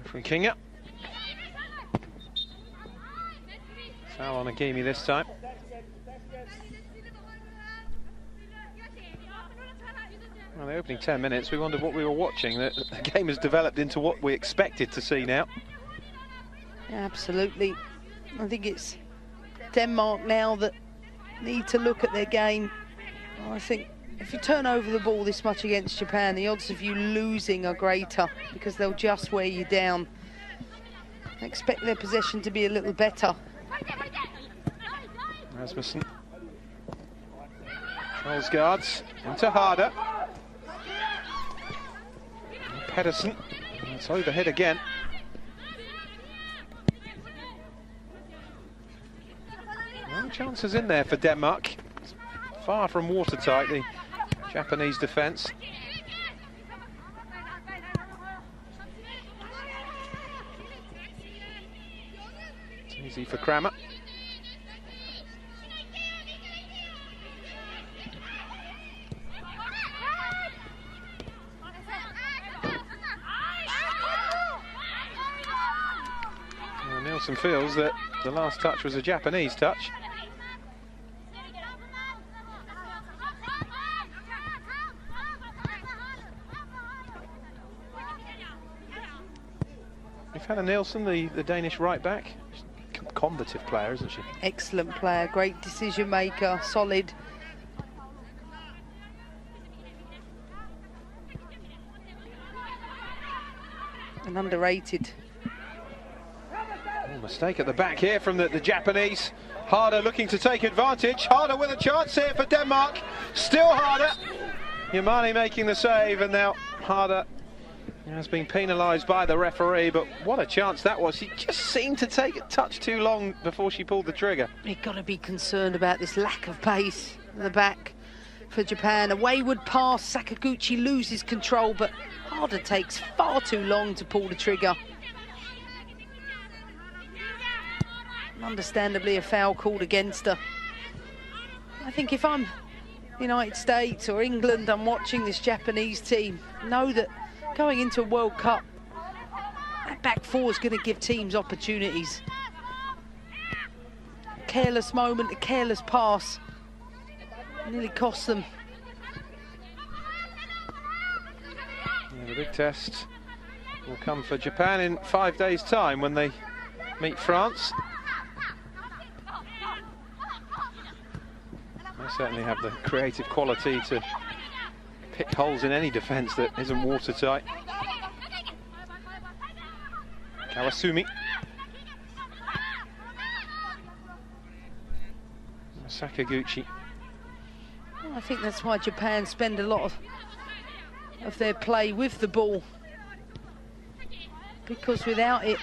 From Kinga. Foul on Agimi this time. Well, the opening 10 minutes, we wondered what we were watching. The game has developed into what we expected to see now. Yeah, absolutely. I think it's Denmark now that need to look at their game. I think if you turn over the ball this much against Japan, the odds of you losing are greater because they'll just wear you down. I expect their possession to be a little better. Rasmussen. Trollsgaard into Harder. Pettersson. It's overhead again. No chances in there for Denmark. It's far from watertight, the Japanese defence. It's easy for Kramer. Nielsen feels that the last touch was a Japanese touch. We've had a Nielsen, the Danish right back. She's a combative player, isn't she? Excellent player, great decision maker, solid. and underrated. Oh, mistake at the back here from the Japanese. Harder looking to take advantage. Harder with a chance here for Denmark. Still Harder. Yamane making the save, and now Harder has been penalised by the referee, but what a chance that was. She just seemed to take a touch too long before she pulled the trigger. You've got to be concerned about this lack of pace at the back for Japan. A wayward pass, Sakaguchi loses control, but Harder takes far too long to pull the trigger. And understandably, a foul called against her. I think if I'm United States or England, I'm watching this Japanese team, know that going into a World Cup, that back four is going to give teams opportunities. Careless moment, a careless pass, nearly cost them. Yeah, the big test will come for Japan in 5 days' time when they meet France. They certainly have the creative quality to pick holes in any defence that isn't watertight. Kawasumi. Sakaguchi. Well, I think that's why Japan spend a lot of their play with the ball, because without it,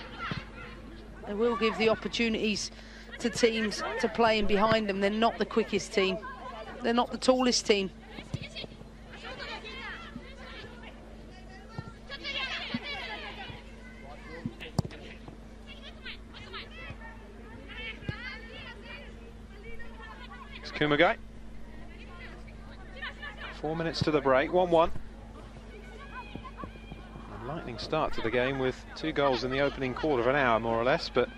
they will give the opportunities to teams to play in behind them. They're not the quickest team. They're not the tallest team. It's Kumagai. 4 minutes to the break, 1-1. A lightning start to the game with 2 goals in the opening quarter of an hour, more or less, but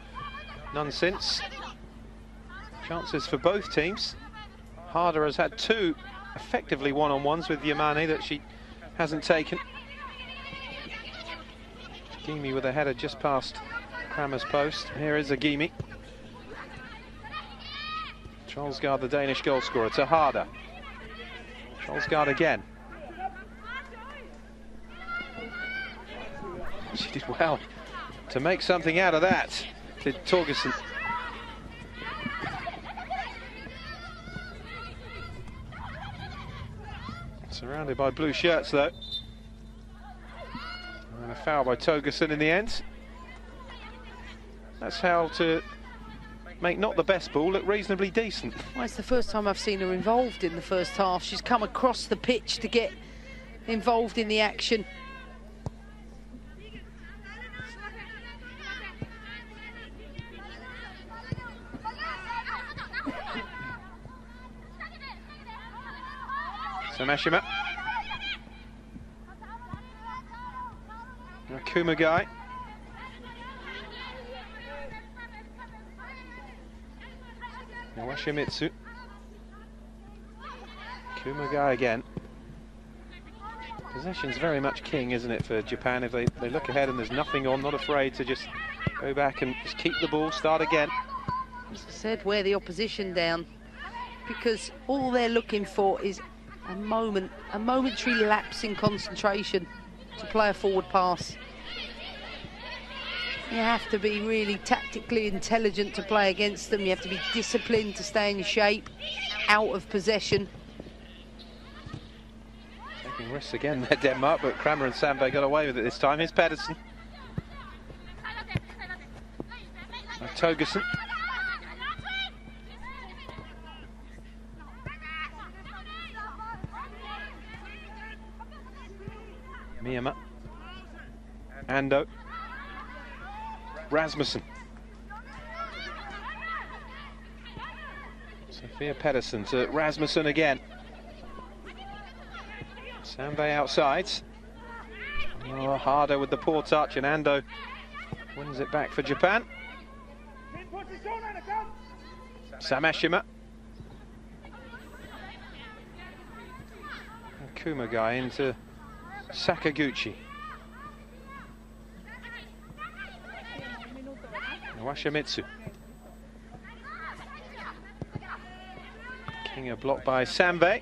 none since. Chances for both teams. Harder has had 2 effectively one-on-ones with Yamane that she hasn't taken. Agimi with a header just past Kramer's post. Here is Agimi. Troelsgaard, the Danish goal scorer, to Harder. Troelsgaard again. She did well to make something out of that, did Torgersen. Surrounded by blue shirts though. And a foul by Torgersen in the end. That's how to make not the best ball look reasonably decent. Well, it's the first time I've seen her involved in the first half. She's come across the pitch to get involved in the action. Samashima. Kumagai. Washimitsu. Kumagai again. Possession's very much king, isn't it, for Japan? If they look ahead and there's nothing on, not afraid to just go back and just keep the ball, start again. As I said, wear the opposition down, because all they're looking for is a momentary lapse in concentration to play a forward pass. You have to be really tactically intelligent to play against them. You have to be disciplined to stay in shape, out of possession. Taking risks again there, Denmark, but Kramer and Sandberg got away with it this time. Here's Pedersen. Torgersen. Miyama. Ando. Rasmussen. Sophia Pedersen to Rasmussen again. Sandberg outside. Oh, Harder with the poor touch, and Ando wins it back for Japan. Samashima. And Kumagai into Sakaguchi. Washimitsu. Kinga blocked by Sandberg.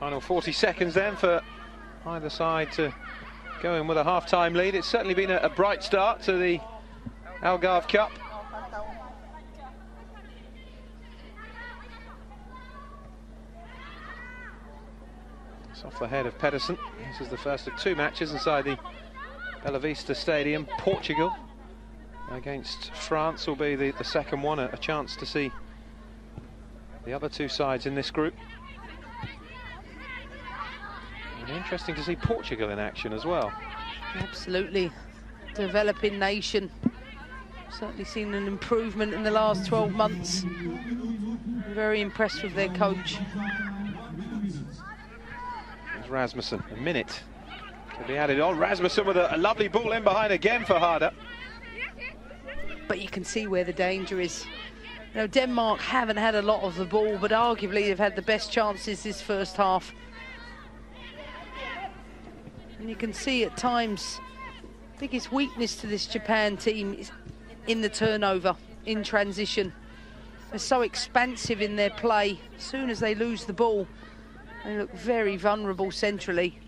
Final 40 seconds then for either side to go in with a half-time lead. It's certainly been a bright start to the Algarve Cup. It's off the head of Pedersen. This is the first of 2 matches inside the Bela Vista Stadium. Portugal against France will be the second one, a chance to see the other 2 sides in this group. And interesting to see Portugal in action as well. Absolutely. Developing nation. Certainly seen an improvement in the last 12 months. Very impressed with their coach. There's Rasmussen, a minute to be added on. Rasmussen with a lovely ball in behind again for Harder. But you can see where the danger is. You know, Denmark haven't had a lot of the ball, but arguably they've had the best chances this first half. And you can see at times, biggest weakness to this Japan team is in the turnover, in transition. They're so expansive in their play. As soon as they lose the ball, they look very vulnerable centrally.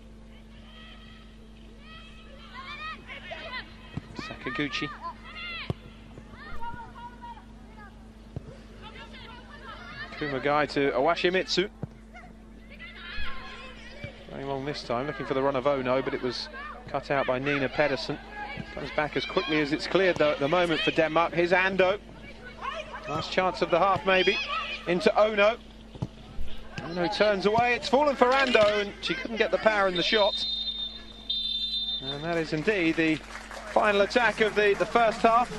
Sakaguchi. Kumagai to Awashimitsu. Going long this time, looking for the run of Ono, but it was cut out by Nina Pedersen. Comes back as quickly as it's cleared though at the moment for Denmark. Here's Ando. Last chance of the half maybe. Into Ono. Ono turns away. It's fallen for Ando, and she couldn't get the power in the shot. And that is indeed the final attack of the first half.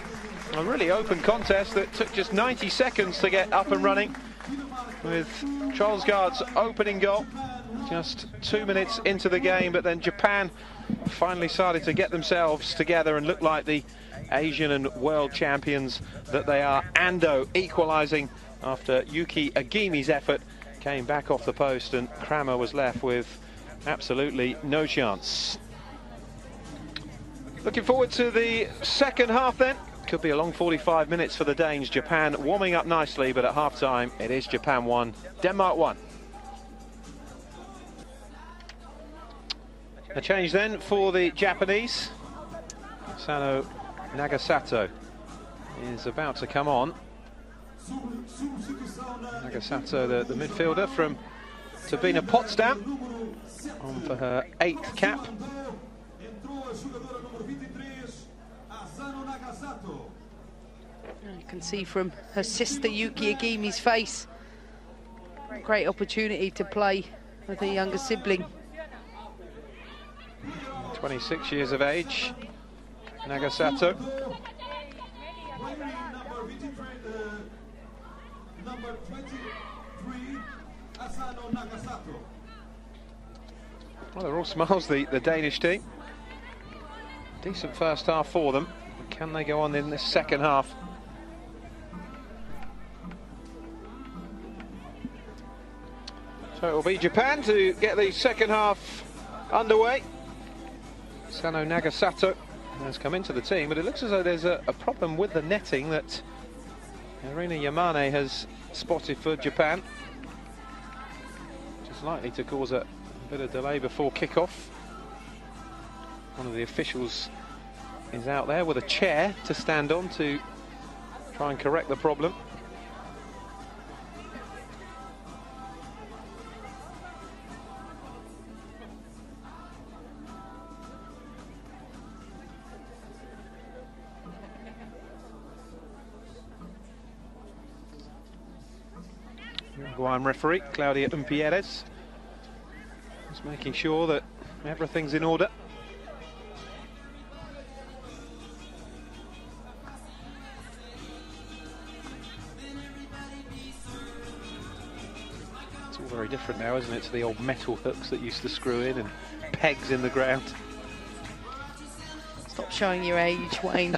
A really open contest that took just 90 seconds to get up and running, with Trollsgaard's opening goal just 2 minutes into the game. But then Japan finally started to get themselves together and look like the Asian and world champions that they are. Ando equalising after Yuki Agimi's effort came back off the post, and Kramer was left with absolutely no chance. Looking forward to the second half then. Could be a long 45 minutes for the Danes. Japan warming up nicely, but at half-time it is Japan 1, Denmark 1. A change then for the Japanese. Sano Nagasato is about to come on. Nagasato, the midfielder from Turbina Potsdam, on for her 8th cap. You can see from her sister Yuki Agimi's face, great opportunity to play with a younger sibling. 26 years of age, Nagasato. Well, they're all smiles, the Danish team. Decent first half for them. Can they go on in this second half? So it will be Japan to get the second half underway. Sano Nagasato has come into the team, but it looks as though there's a problem with the netting that Irina Yamane has spotted for Japan, which is likely to cause a bit of delay before kick-off. One of the officials is out there with a chair to stand on to try and correct the problem. Uruguayan referee Claudia Umpierrez is making sure that everything's in order. It's all very different now, isn't it, to the old metal hooks that used to screw in and pegs in the ground. Stop showing your age, Wayne.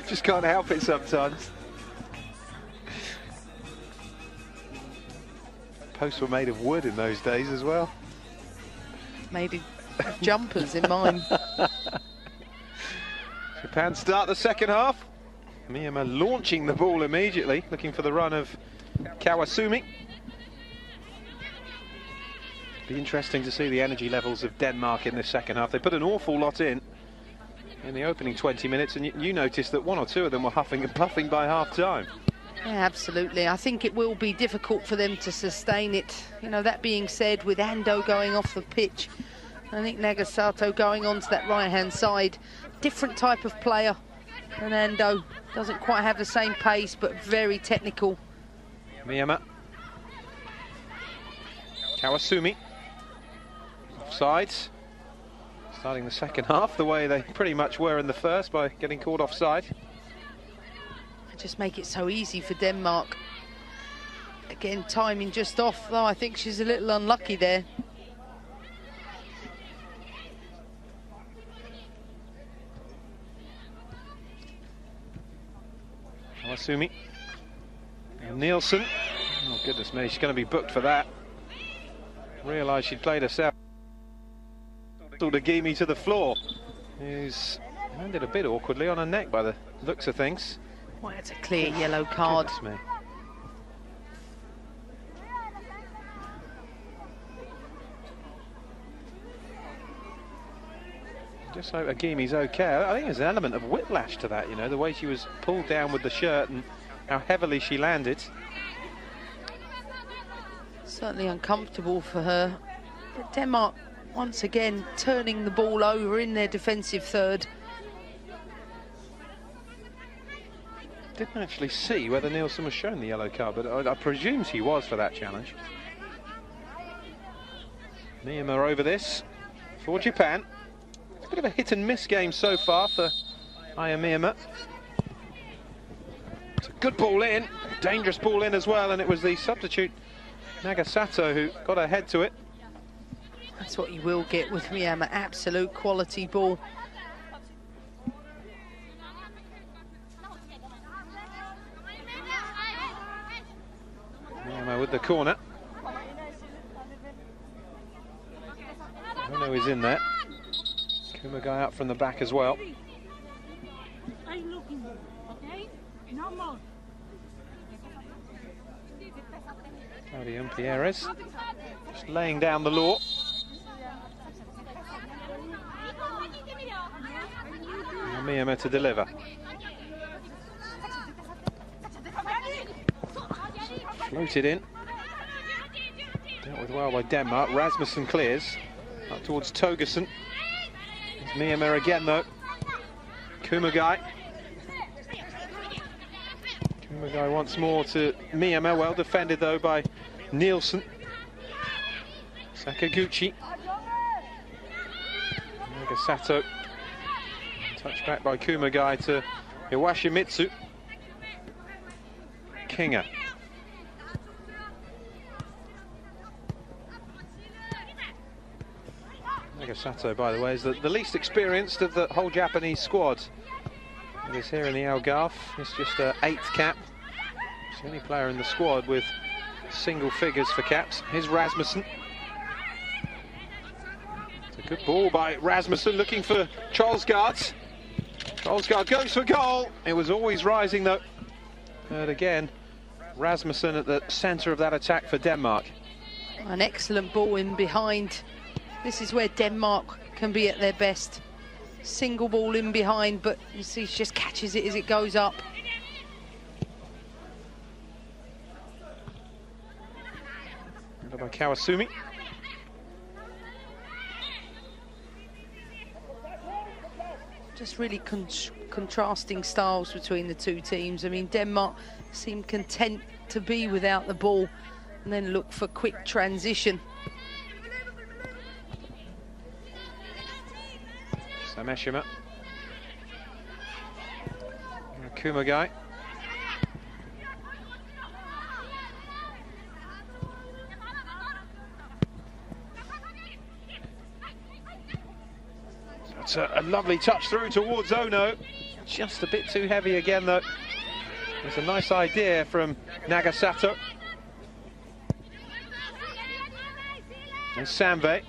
Just can't help it sometimes. Posts were made of wood in those days as well. Made of jumpers in mine. Japan start the second half. Miyama launching the ball immediately, looking for the run of Kawasumi. Be interesting to see the energy levels of Denmark in this second half. They put an awful lot in the opening 20 minutes, and you noticed that one or two of them were huffing and puffing by half-time. Yeah, absolutely. I think it will be difficult for them to sustain it. You know, that being said, with Ando going off the pitch, I think Nagasato going onto that right-hand side, different type of player. And Ando doesn't quite have the same pace, but very technical. Miyama. Kawasumi. Offside. Starting the second half the way they pretty much were in the first by getting caught offside. Just make it so easy for Denmark. Again, timing just off, though. I think she's a little unlucky there. Kawasumi. And Nielsen. Oh, goodness me, she's going to be booked for that. Realised she'd played herself. Gimi to the floor, who's landed a bit awkwardly on her neck by the looks of things. Well, it's a clear yellow card. Goodness me. Just hope Agimi's okay. I think there's an element of whiplash to that, you know, the way she was pulled down with the shirt and how heavily she landed. Certainly uncomfortable for her. But Denmark, once again, turning the ball over in their defensive third. Didn't actually see whether Nielsen was shown the yellow card, but I presume he was for that challenge. Miyama over this for Japan. It's a bit of a hit and miss game so far for Aya Miyama. It's a good ball in, dangerous ball in as well, and it was the substitute Nagasato who got her head to it. That's what you will get with Miyama, absolute quality ball. Miyama with the corner. Ono is in there. Kumagai up from the back as well. Claudia Pierres just laying down the law. Miyama to deliver. Floated in. Dealt with well by Denmark. Rasmussen clears. Up towards Togerson. It's Miyama again though. Kumagai. Kumagai once more to Miyama. Well defended though by Nielsen. Sakaguchi. Nagasato. Touch back by Kumagai to Iwashimitsu. Kinga. Nagasato, by the way, is the least experienced of the whole Japanese squad. It is here in the Algarve. It's just an 8th cap. It's the only player in the squad with single figures for caps. Here's Rasmussen. It's a good ball by Rasmussen, looking for Troelsgaard. Troelsgaard goes for goal. It was always rising though. And again, Rasmussen at the centre of that attack for Denmark. An excellent ball in behind. This is where Denmark can be at their best. Single ball in behind, but you see she just catches it as it goes up. By Kawasumi. Just really contrasting styles between the two teams. I mean, Denmark seemed content to be without the ball and then look for quick transition. Sameshima. Kumagai. That's a lovely touch through towards Ono. Just a bit too heavy again though. It's a nice idea from Nagasato. And Sanve.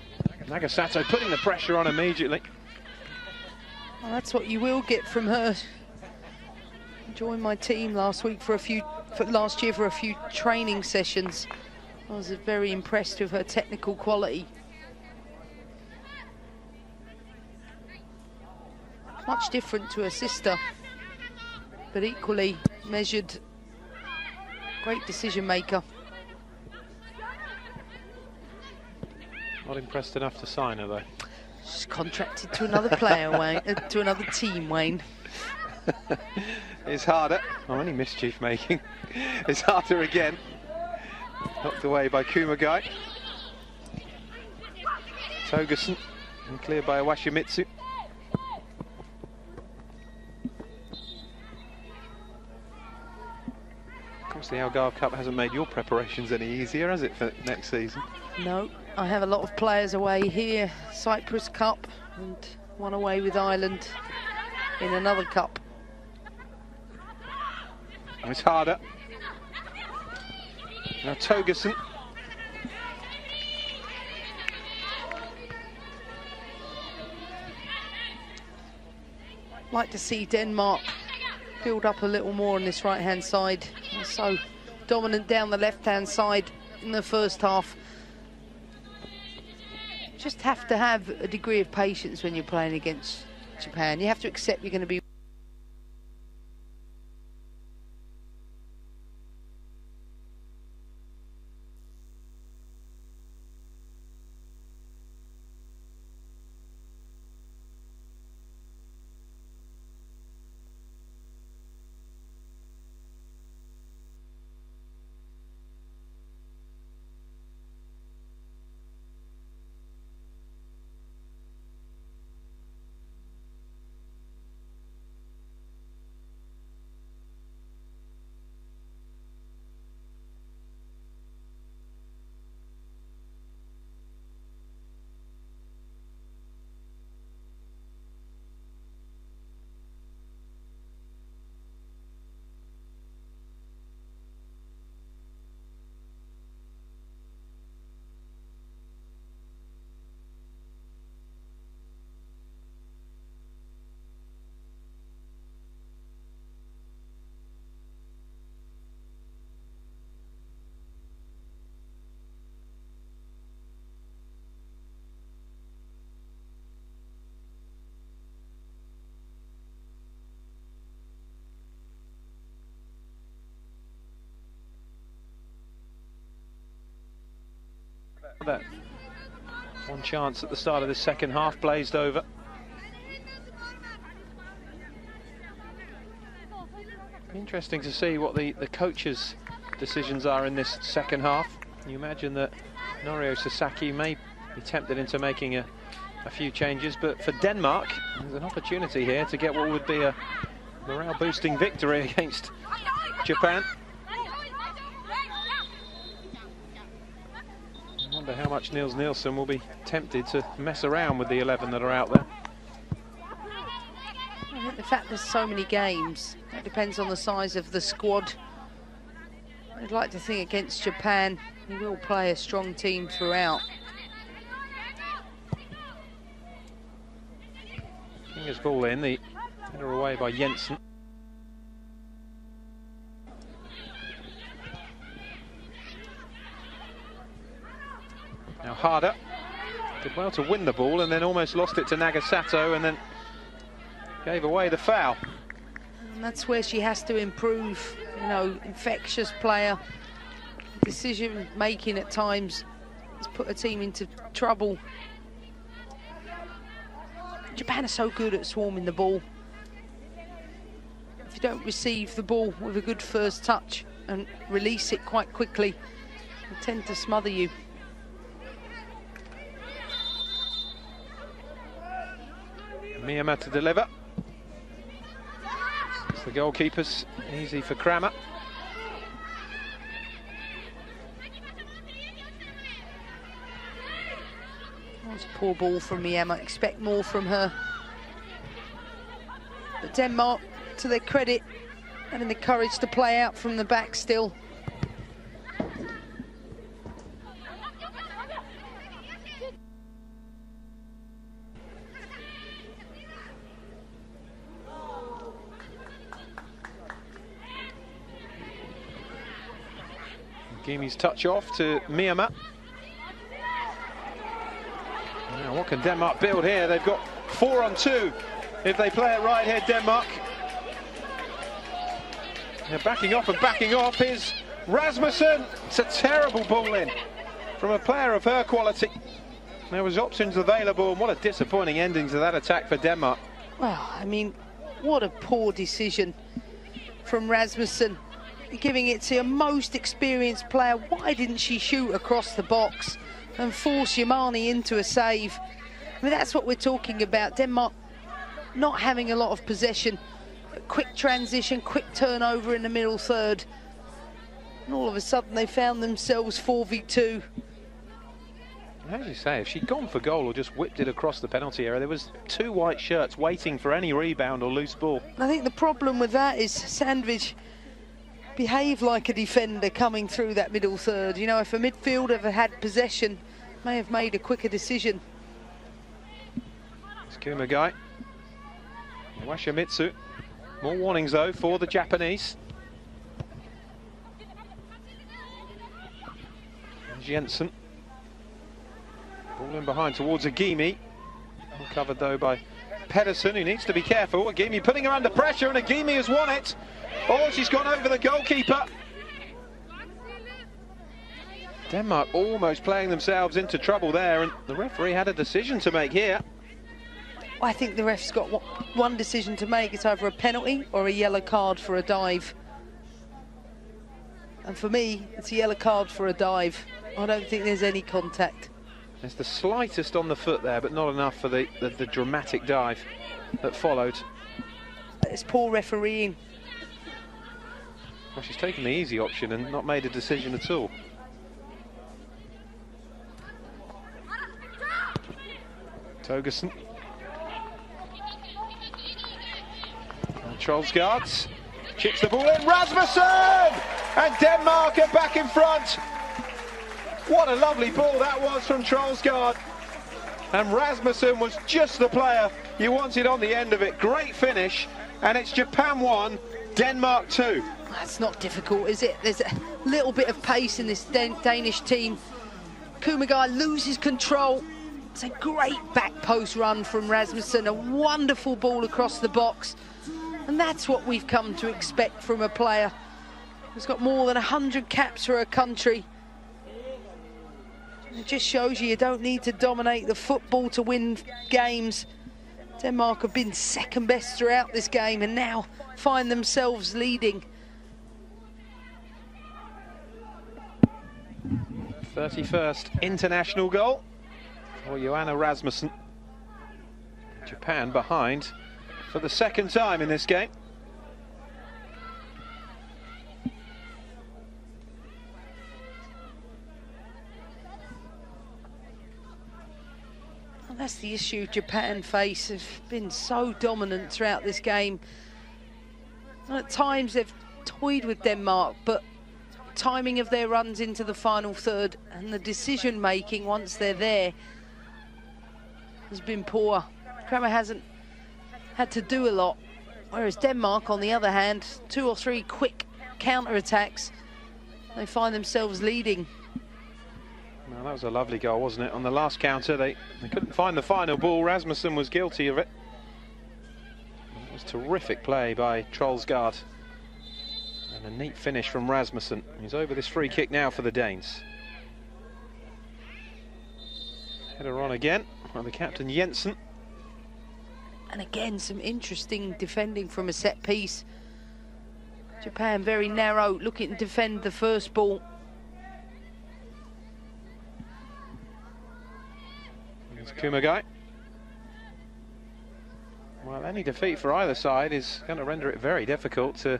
Nagasato putting the pressure on immediately. Well, that's what you will get from her. Joined my team last year for a few training sessions. I was very impressed with her technical quality. Much different to her sister, but equally measured, great decision maker. Not impressed enough to sign her though. She's contracted to another player, Wayne, to another team, Wayne. It's harder. Oh, any mischief making. It's harder again. Knocked away by Kumagai. Togerson and cleared by Washimitsu. Of course, the Algarve Cup hasn't made your preparations any easier, has it, for next season? No, I have a lot of players away here. Cyprus Cup and one away with Ireland in another cup. Oh, it's harder. Now Togerson. Like to see Denmark build up a little more on this right-hand side. They're so dominant down the left-hand side in the first half. Just have to have a degree of patience when you're playing against Japan. You have to accept you're going to be that one chance at the start of the second half blazed over. Interesting to see what the coaches' decisions are in this second half. You imagine that Norio Sasaki may be tempted into making a few changes, but for Denmark, there's an opportunity here to get what would be a morale-boosting victory against Japan. I wonder how much Niels Nielsen will be tempted to mess around with the 11 that are out there. I think the fact there's so many games, that depends on the size of the squad. I'd like to think against Japan, he will play a strong team throughout. Fingers ball in, the header away by Jensen. Now Harder did well to win the ball and then almost lost it to Nagasato and then gave away the foul. And that's where she has to improve, you know, infectious player. Decision making at times has put a team into trouble. Japan are so good at swarming the ball. If you don't receive the ball with a good first touch and release it quite quickly, they tend to smother you. Miyama to deliver. It's the goalkeepers, easy for Kramer. That's a poor ball from Miyama, expect more from her. But Denmark, to their credit, having the courage to play out from the back still. Gimi's touch off to Miyama. Now, what can Denmark build here? They've got 4-on-2 if they play it right here, Denmark. They're backing off and backing off. Here's Rasmussen. It's a terrible ball in from a player of her quality. There was options available, and what a disappointing ending to that attack for Denmark. Well, I mean, what a poor decision from Rasmussen, giving it to a most experienced player. Why didn't she shoot across the box and force Yamani into a save? I mean, that's what we're talking about. Denmark not having a lot of possession, but quick transition, quick turnover in the middle third. And all of a sudden they found themselves 4v2. As you say, if she'd gone for goal or just whipped it across the penalty area, there was 2 white shirts waiting for any rebound or loose ball. I think the problem with that is Sandvik behaved like a defender coming through that middle third. You know, if a midfielder had possession, may have made a quicker decision. It's Kumagai. Washimitsu. More warnings though for the Japanese. Jensen. Ball in behind towards Agimi. Well covered though by Pedersen, who needs to be careful. Agimi putting her under pressure, and Agimi has won it. Oh, she's gone over the goalkeeper. Denmark almost playing themselves into trouble there, and the referee had a decision to make here. I think the ref's got one decision to make. It's either a penalty or a yellow card for a dive. And for me, it's a yellow card for a dive. I don't think there's any contact. There's the slightest on the foot there, but not enough for the dramatic dive that followed. It's poor refereeing. Well, she's taken the easy option and not made a decision at all. Togerson. Trollsgaard chips the ball in. Rasmussen! And Denmark are back in front. What a lovely ball that was from Trollsgaard. And Rasmussen was just the player you wanted on the end of it. Great finish. And it's Japan 1, Denmark 2. That's not difficult, is it? There's a little bit of pace in this Danish team. Kumagai loses control. It's a great back post run from Rasmussen. A wonderful ball across the box. And that's what we've come to expect from a player who's got more than 100 caps for her country. It just shows you don't need to dominate the football to win games. Denmark have been second best throughout this game and now find themselves leading. 31st international goal for Johanna Rasmussen. Japan behind for the second time in this game. And that's the issue Japan face. Have been so dominant throughout this game. And at times they've toyed with Denmark, but timing of their runs into the final third and the decision making once they're there has been poor. Kramer hasn't had to do a lot, whereas Denmark, on the other hand, 2 or 3 quick counter-attacks, they find themselves leading. Well, that was a lovely goal, wasn't it? On the last counter, they couldn't find the final ball. Rasmussen was guilty of it. It was terrific play by Trollsgaard. And a neat finish from Rasmussen. He's over this free kick now for the Danes. Header on again by the captain Jensen. And again, some interesting defending from a set piece. Japan very narrow, looking to defend the first ball. It's Kumagai. Well, any defeat for either side is going to render it very difficult to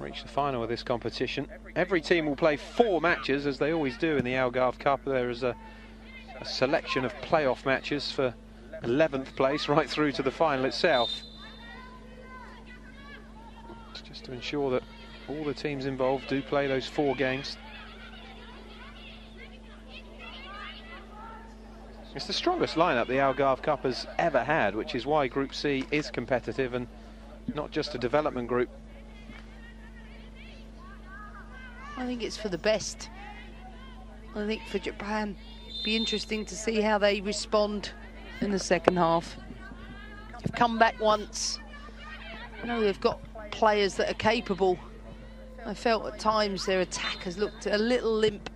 reach the final of this competition. Every team will play 4 matches, as they always do in the Algarve Cup. There is a selection of playoff matches for 11th place right through to the final itself. It's just to ensure that all the teams involved do play those 4 games. It's the strongest lineup the Algarve Cup has ever had, which is why Group C is competitive and not just a development group. I think it's for the best. I think for Japan, be interesting to see how they respond in the second half. They've come back once. I know they've got players that are capable. I felt at times their attack has looked a little limp.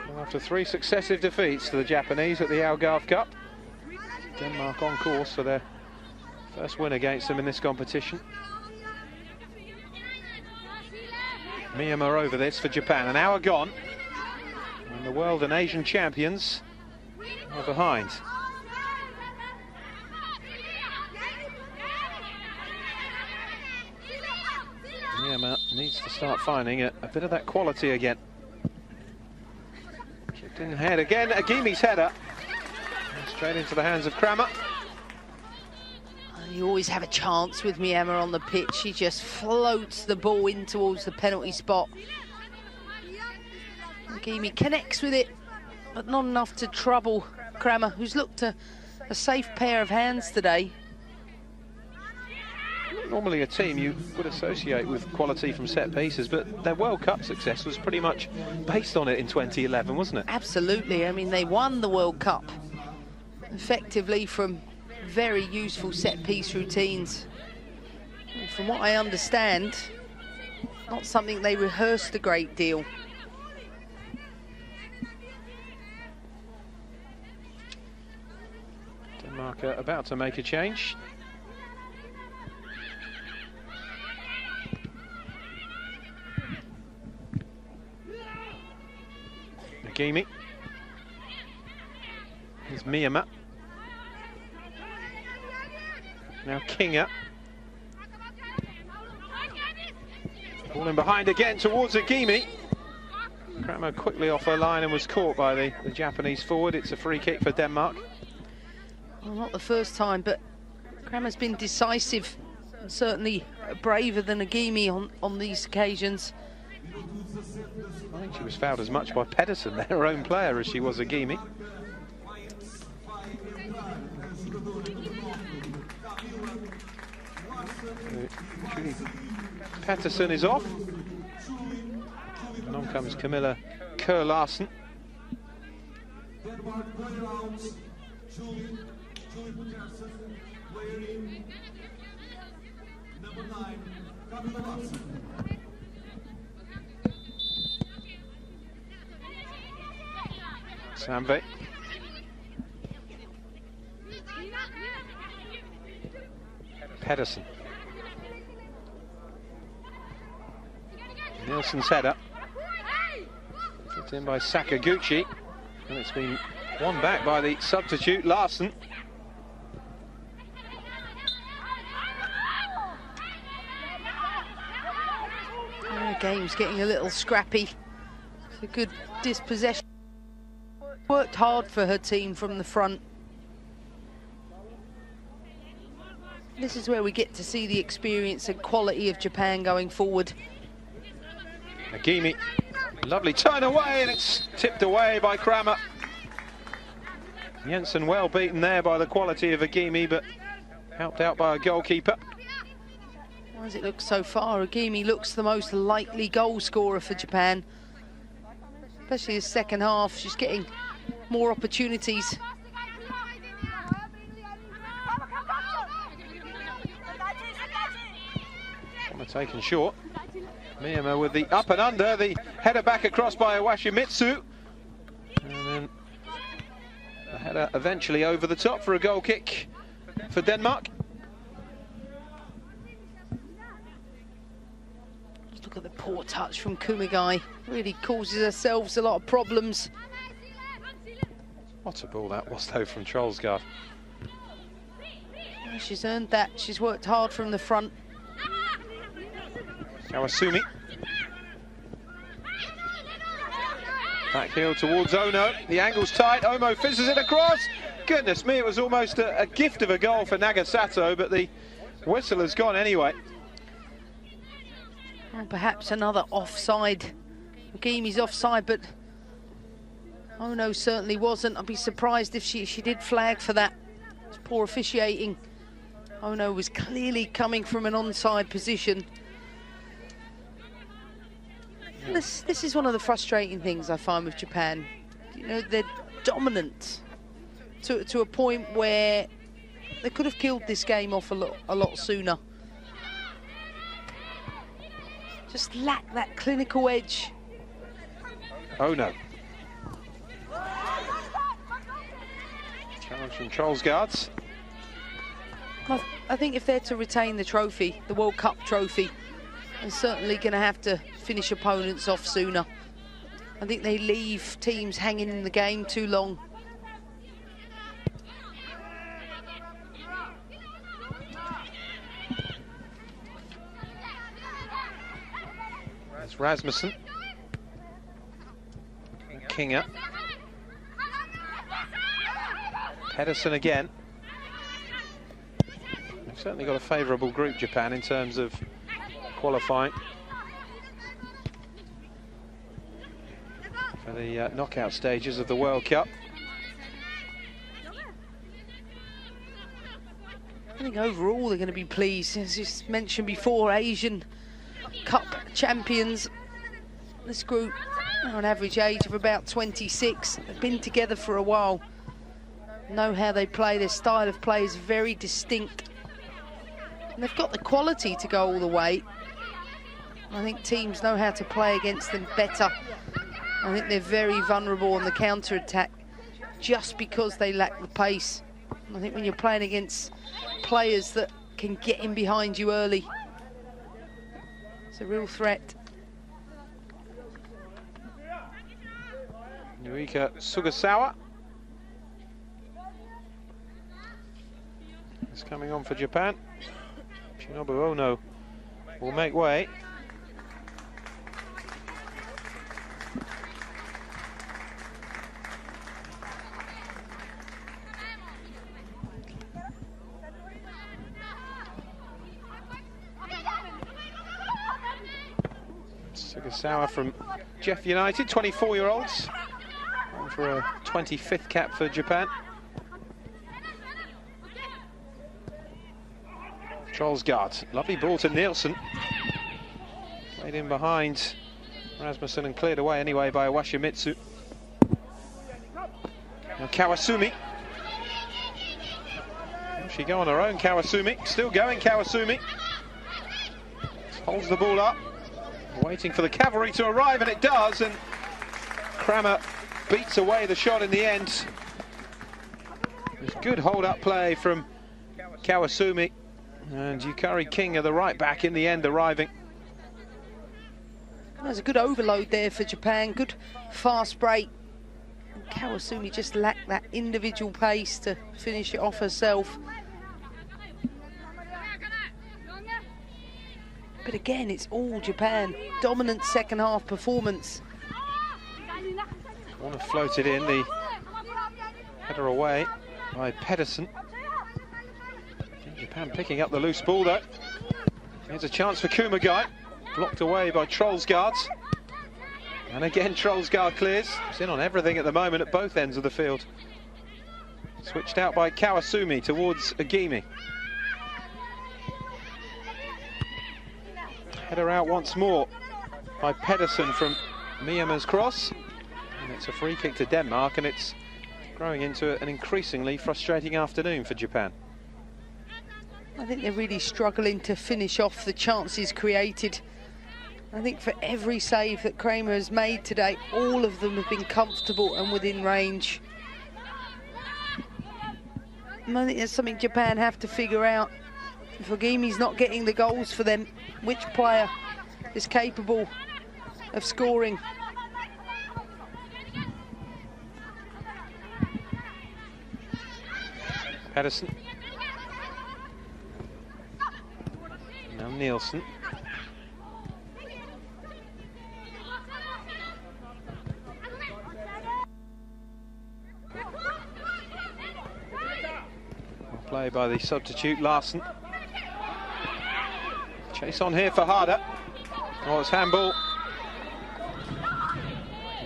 Well, after 3 successive defeats to the Japanese at the Algarve Cup, Denmark on course for their first win against them in this competition. Myanmar over this for Japan. An hour gone, and the world and Asian champions are behind. Myanmar needs to start finding a bit of that quality again. Kicked in the head again, Agimi's header. Straight into the hands of Kramer. You always have a chance with Myanmar on the pitch. She just floats the ball in towards the penalty spot. Agimi connects with it, but not enough to trouble Kramer, who's looked a safe pair of hands today. Normally a team you would associate with quality from set pieces, but their World Cup success was pretty much based on it in 2011, wasn't it? Absolutely. I mean, they won the World Cup effectively from very useful set-piece routines. And from what I understand, not something they rehearsed a great deal. Denmark are about to make a change. Agimi. Here's Myanmar. Now Kinga. Ball in behind again towards Agimi. Kramer quickly off her line and was caught by the Japanese forward. It's a free kick for Denmark. Well, not the first time, but Kramer's been decisive and certainly braver than Agimi on these occasions. I think she was fouled as much by Pedersen, their own player, as she was Agimi. Pedersen is off. And on comes Camilla Kerr-Larsen. Samve. Pedersen. Nielsen's header. Put in by Sakaguchi. And it's been won back by the substitute, Larsen. The game's getting a little scrappy. It's a good dispossession. Worked hard for her team from the front. This is where we get to see the experience and quality of Japan going forward. Agimi, lovely turn away, and it's tipped away by Kramer. Jensen well beaten there by the quality of Agimi, but helped out by a goalkeeper. How does it look so far? Agimi looks the most likely goal scorer for Japan. Especially the second half, she's getting more opportunities. Taken short. Myanmar with the up and under, the header back across by Iwashimitsu. And then the header eventually over the top for a goal kick for Denmark. Just look at the poor touch from Kumagai. Really causes ourselves a lot of problems. What a ball that was though from Trollsgaard. She's earned that. She's worked hard from the front. Kawasumi. Back heel towards Ono. The angle's tight. Omo fizzes it across. Goodness me, it was almost a gift of a goal for Nagasato, but the whistle has gone anyway. Well, perhaps another offside. Agimi's offside, but Ono certainly wasn't. I'd be surprised if she did flag for that. It's poor officiating. Ono was clearly coming from an onside position. This is one of the frustrating things I find with Japan. You know, they're dominant to a point where they could have killed this game off a lot sooner. Just lack that clinical edge. Oh no. Challenge from Trollsgaards. I think if they're to retain the trophy, the World Cup trophy, they're certainly going to have to finish opponents off sooner. I think they leave teams hanging in the game too long. That's Rasmussen. Kinga. Pedersen again. They've certainly got a favourable group, Japan, in terms of qualifying for the knockout stages of the World Cup. I think overall they're going to be pleased. As you mentioned before, Asian Cup champions. This group are an average age of about 26. They've been together for a while. Know how they play. Their style of play is very distinct. And they've got the quality to go all the way. I think teams know how to play against them better. I think they're very vulnerable on the counter-attack just because they lack the pace. I think when you're playing against players that can get in behind you early, it's a real threat. Yuika Sugasawa is coming on for Japan. Shinobu Ono will make way. Sugasawa from Jeff United, 24-year-olds. On for a 25th cap for Japan. Trollsgaard, lovely ball to Nielsen. Played in behind Rasmussen and cleared away anyway by Washimitsu. Now Kawasumi. Will she go on her own, Kawasumi? Still going, Kawasumi. Holds the ball up. Waiting for the cavalry to arrive, and it does, and Kramer beats away the shot in the end. There's good hold-up play from Kawasumi, and Yukari King are the right back in the end arriving. There's a good overload there for Japan, good fast break. And Kawasumi just lacked that individual pace to finish it off herself. But again, it's all Japan. Dominant second half performance. Corner floated in, the header away by Pedersen. Japan picking up the loose ball though. Here's a chance for Kumagai. Blocked away by Trollsgaards. And again Trollsgaard clears. He's in on everything at the moment at both ends of the field. Switched out by Kawasumi towards Agimi. Header out once more by Pedersen from Miyama's cross. And it's a free kick to Denmark, and it's growing into an increasingly frustrating afternoon for Japan. I think they're really struggling to finish off the chances created. I think for every save that Kramer has made today, all of them have been comfortable and within range. And I think that's something Japan have to figure out. If Agimi's not getting the goals for them, which player is capable of scoring? Pedersen. Now Nielsen. Play by the substitute Larsen. Chase on here for Harder. Oh, it's handball.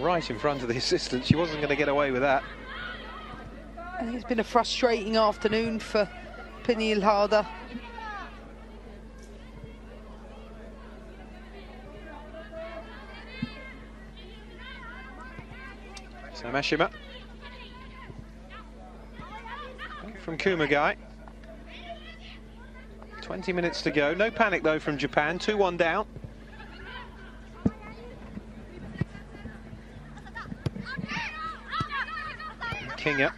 Right in front of the assistant. She wasn't going to get away with that. I think it's been a frustrating afternoon for Penilhada. Samashima. From Kumagai. 20 minutes to go. No panic though from Japan. 2-1 down. Kinga.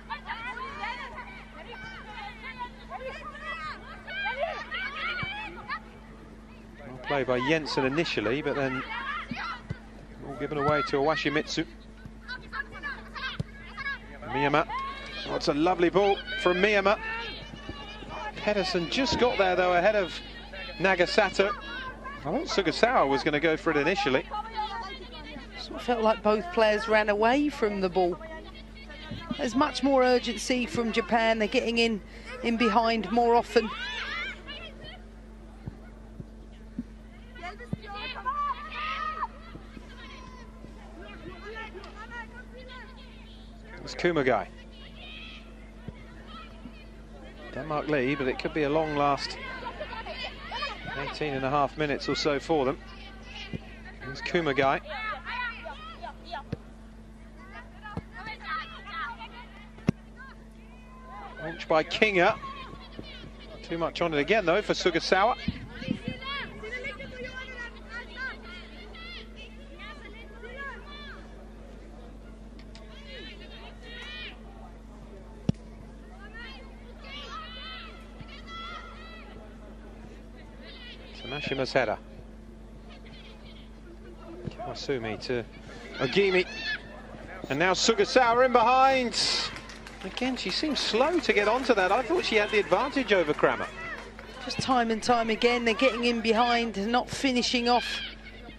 Well played by Jensen initially, but then all given away to Awashimitsu. Miyama. Oh, it's a lovely ball from Miyama. Pedersen just got there though ahead of Nagasato. I thought Sugasawa was going to go for it initially. Sort of felt like both players ran away from the ball. There's much more urgency from Japan. They're getting in behind more often. It's Kumagai. Denmark lead, but it could be a long last 18.5 minutes or so for them. It's Kumagai. Launched by Kinga. Too much on it again though for Sugasawa. Samashima's header. Kawasumi to Ogimi. And now Sugasawa in behind. Again, she seems slow to get onto that. I thought she had the advantage over Kramer. Just time and time again, they're getting in behind and not finishing off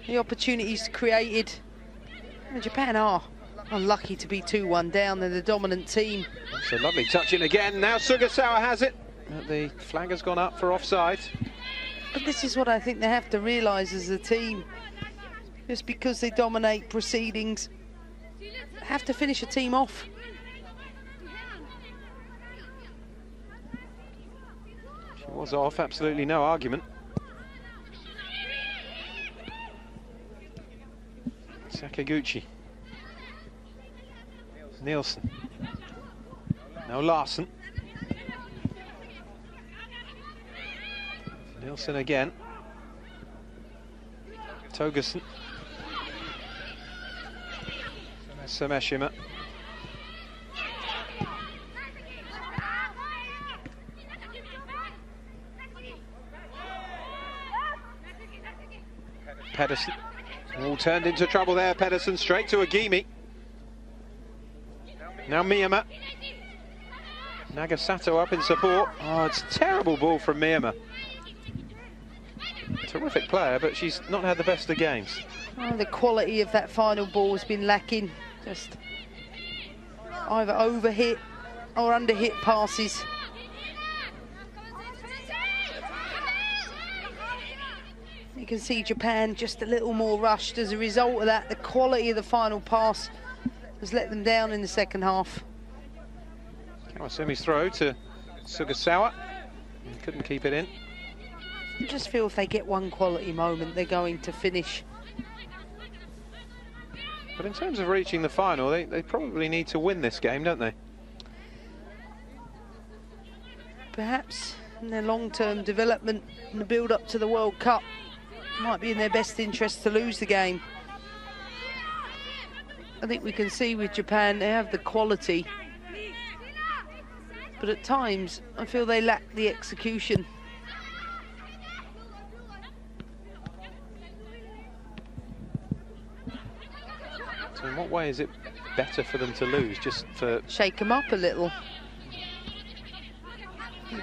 the opportunities created. And Japan are unlucky to be 2-1 down. They're the dominant team. That's a lovely touch in again. Now Sugasawa has it. The flag has gone up for offside. But this is what I think they have to realise as a team. Just because they dominate proceedings, they have to finish a team off. She was off, absolutely no argument. Sakaguchi. Nielsen. Now Larsen. Nielsen again. Togerson. Samashima. Pedersen. All turned into trouble there. Pedersen straight to Ogimi. Now Miyama. Nagasato up in support. Oh, it's a terrible ball from Miyama. Terrific player, but she's not had the best of games. Oh, the quality of that final ball has been lacking. Just either overhit or underhit passes. You can see Japan just a little more rushed. As a result of that, the quality of the final pass has let them down in the second half. Kawasumi's throw to Sugasawa. He couldn't keep it in. I just feel if they get one quality moment, they're going to finish. But in terms of reaching the final, they probably need to win this game, don't they? Perhaps in their long-term development and the build-up to the World Cup, might be in their best interest to lose the game. I think we can see with Japan, they have the quality. But at times, I feel they lack the execution. So in what way is it better for them to lose? Just for... Shake them up a little.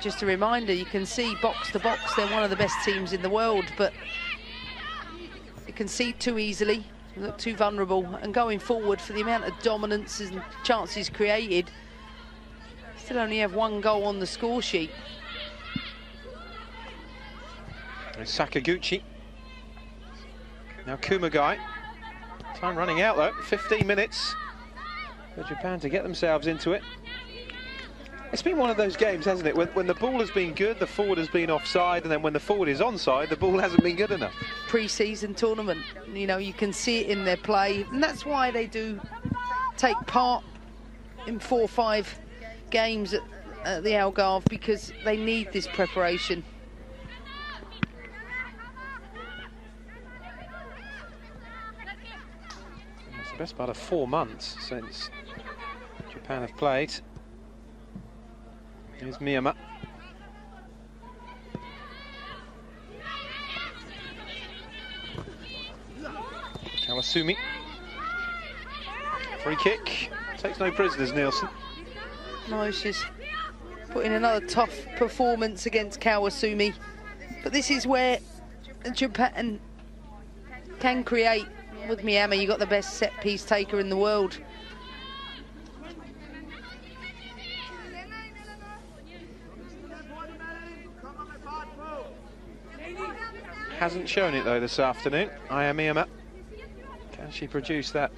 Just a reminder, you can see box to box, they're one of the best teams in the world, but they concede too easily, look too vulnerable, and going forward for the amount of dominance and chances created, still only have one goal on the score sheet. And Sakaguchi. Now Kumagai. Time running out though, 15 minutes for Japan to get themselves into it. It's been one of those games, hasn't it? When the ball has been good, the forward has been offside, and then when the forward is onside, the ball hasn't been good enough. Pre-season tournament, you know, you can see it in their play, and that's why they do take part in 4 or 5 games at the Algarve, because they need this preparation. It's the best part of 4 months since Japan have played. Here's Miyama. Kawasumi. Free kick. Takes no prisoners, Nielsen. No, she's putting another tough performance against Kawasumi. But this is where Japan can create. With Miyama, you've got the best set-piece taker in the world. Hasn't shown it though this afternoon. Aya Miyama. Can she produce that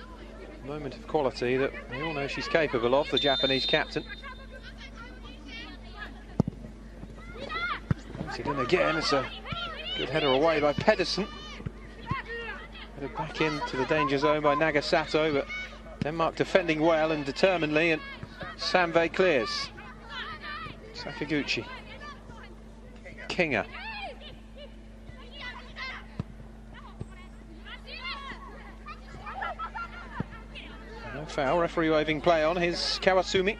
moment of quality that we all know she's capable of, the Japanese captain? Puts it in again. It's a good header away by Pedersen. Headed back into the danger zone by Nagasato, but Denmark defending well and determinedly, and Samve clears. Sakaguchi. Kinga. No foul, referee waving play on. Here's Kawasumi.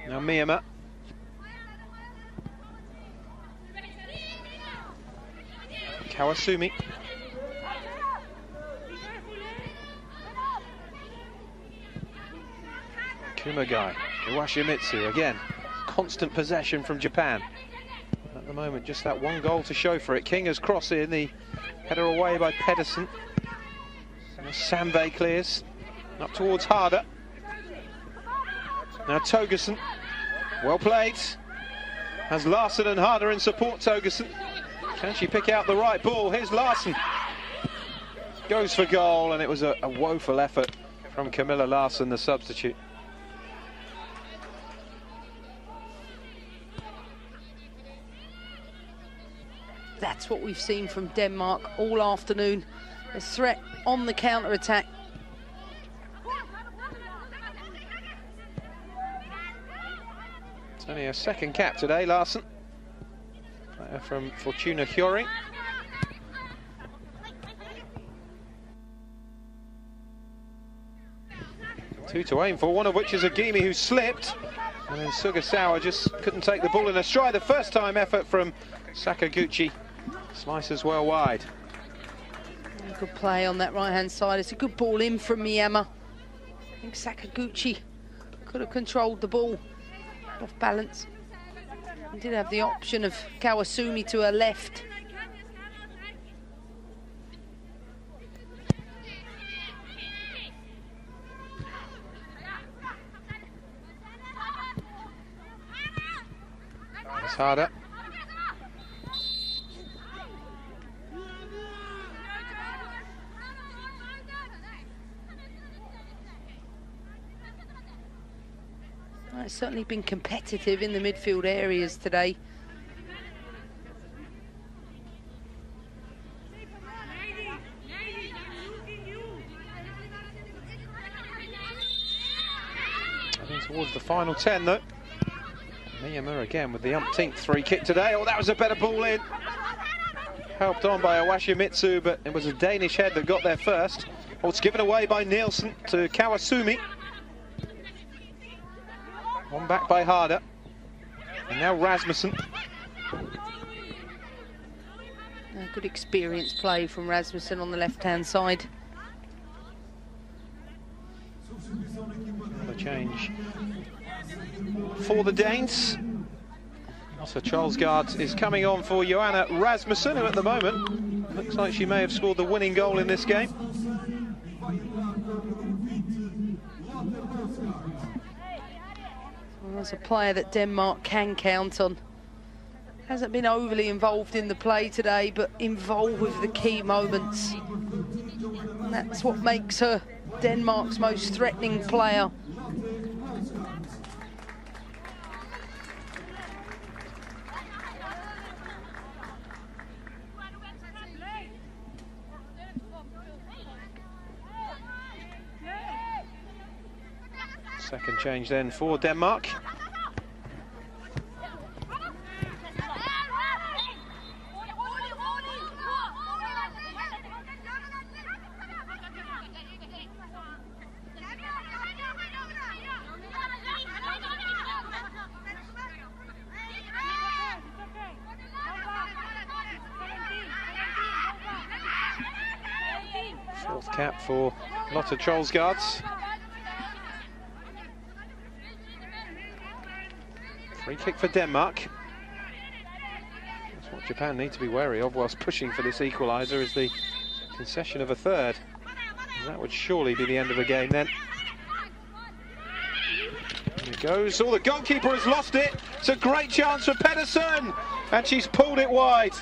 Now Miyama. Kawasumi. Kumagai. Iwashimitsu again. Constant possession from Japan. At the moment, just that one goal to show for it. Kinga's cross in, the header away by Pedersen. Samve clears. Up towards Harder. Now Togerson. Well played. Has Larsson and Harder in support. Togerson. Can she pick out the right ball? Here's Larsson. Goes for goal, and it was a woeful effort from Camilla Larsson, the substitute. That's what we've seen from Denmark all afternoon. A threat on the counter-attack. It's only a second cap today, Larsson. Player from Fortuna Hjørring. Two to aim for, one of which is Agimi, who slipped. And then Sugasawa just couldn't take the ball in a stride. The first time effort from Sakaguchi. Slices well wide. Good play on that right-hand side. It's a good ball in from Miyama. I think Sakaguchi could have controlled the ball. Off balance. He did have the option of Kawasumi to her left. It's Harder. It's certainly been competitive in the midfield areas today. Heading towards the final 10 though. Miyama again with the umpteenth free kick today. Oh, that was a better ball in. Helped on by Iwashimitsu, but it was a Danish head that got there first. Oh, it's given away by Nielsen to Kawasumi. One back by Harder. And now Rasmussen. A good experienced play from Rasmussen on the left-hand side. Another change for the Danes. Also, Charlesgaard is coming on for Johanna Rasmussen, who at the moment looks like she may have scored the winning goal in this game. As a player that Denmark can count on. Hasn't been overly involved in the play today, but involved with the key moments. And that's what makes her Denmark's most threatening player. Second change then for Denmark. Fourth cap for Lotte Trollsgaards. Free kick for Denmark. That's what Japan need to be wary of whilst pushing for this equaliser, is the concession of a third. And that would surely be the end of the game then. Here it goes. Oh, the goalkeeper has lost it. It's a great chance for Pedersen, and she's pulled it wide.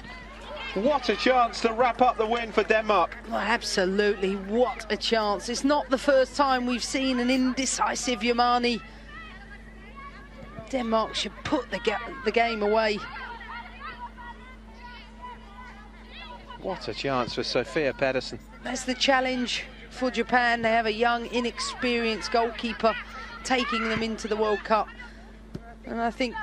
What a chance to wrap up the win for Denmark. Well, absolutely, what a chance. It's not the first time we've seen an indecisive Yamani. Denmark should put the game away. What a chance for Sofia Pedersen. That's the challenge for Japan. They have a young, inexperienced goalkeeper taking them into the World Cup. And I think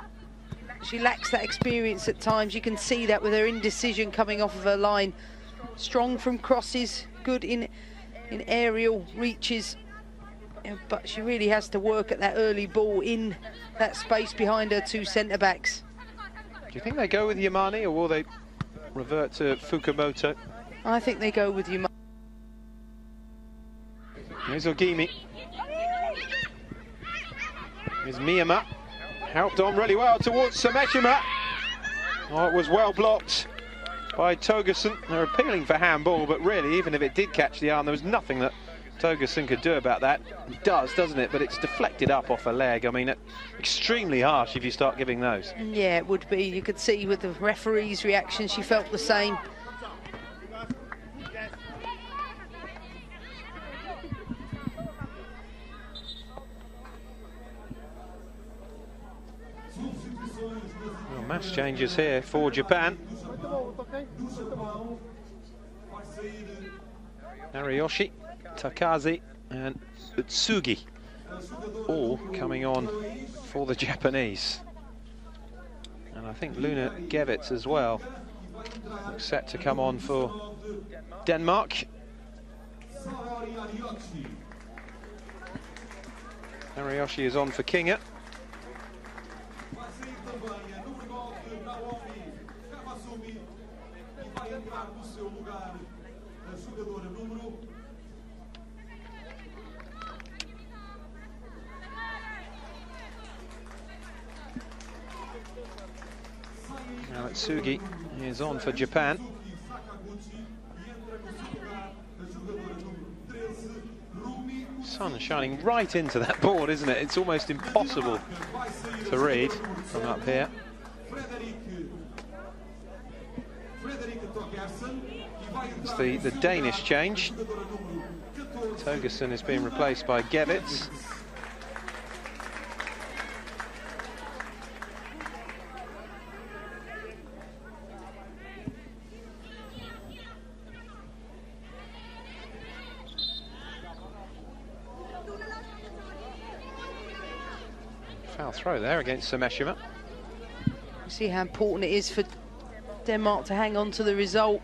she lacks that experience at times. You can see that with her indecision coming off of her line. Strong from crosses, good in aerial reaches. But she really has to work at that early ball in that space behind her two centre-backs. Do you think they go with Yamani, or will they revert to Fukumoto? I think they go with Yamani. Here's Ogimi. Here's Miyama. Helped on really well towards Sameshima. Oh, it was well blocked by Togerson. They're appealing for handball, but really, even if it did catch the arm, there was nothing that Togerson could do about that. It does, doesn't it? But it's deflected up off her leg. I mean, extremely harsh if you start giving those. Yeah, it would be. You could see with the referee's reaction, she felt the same. Well, mass changes here for Japan. Ariyoshi, Takazi and Utsugi all coming on for the Japanese. And I think Luna Gevitz as well looks set to come on for Denmark. Ariyoshi is on for Kinga. Now Tsugi is on for Japan. Sun shining right into that board, isn't it? It's almost impossible to read from up here. It's the Danish change. Togerson is being replaced by Gevitz. Foul throw there against Sameshima. See how important it is for Denmark to hang on to the result.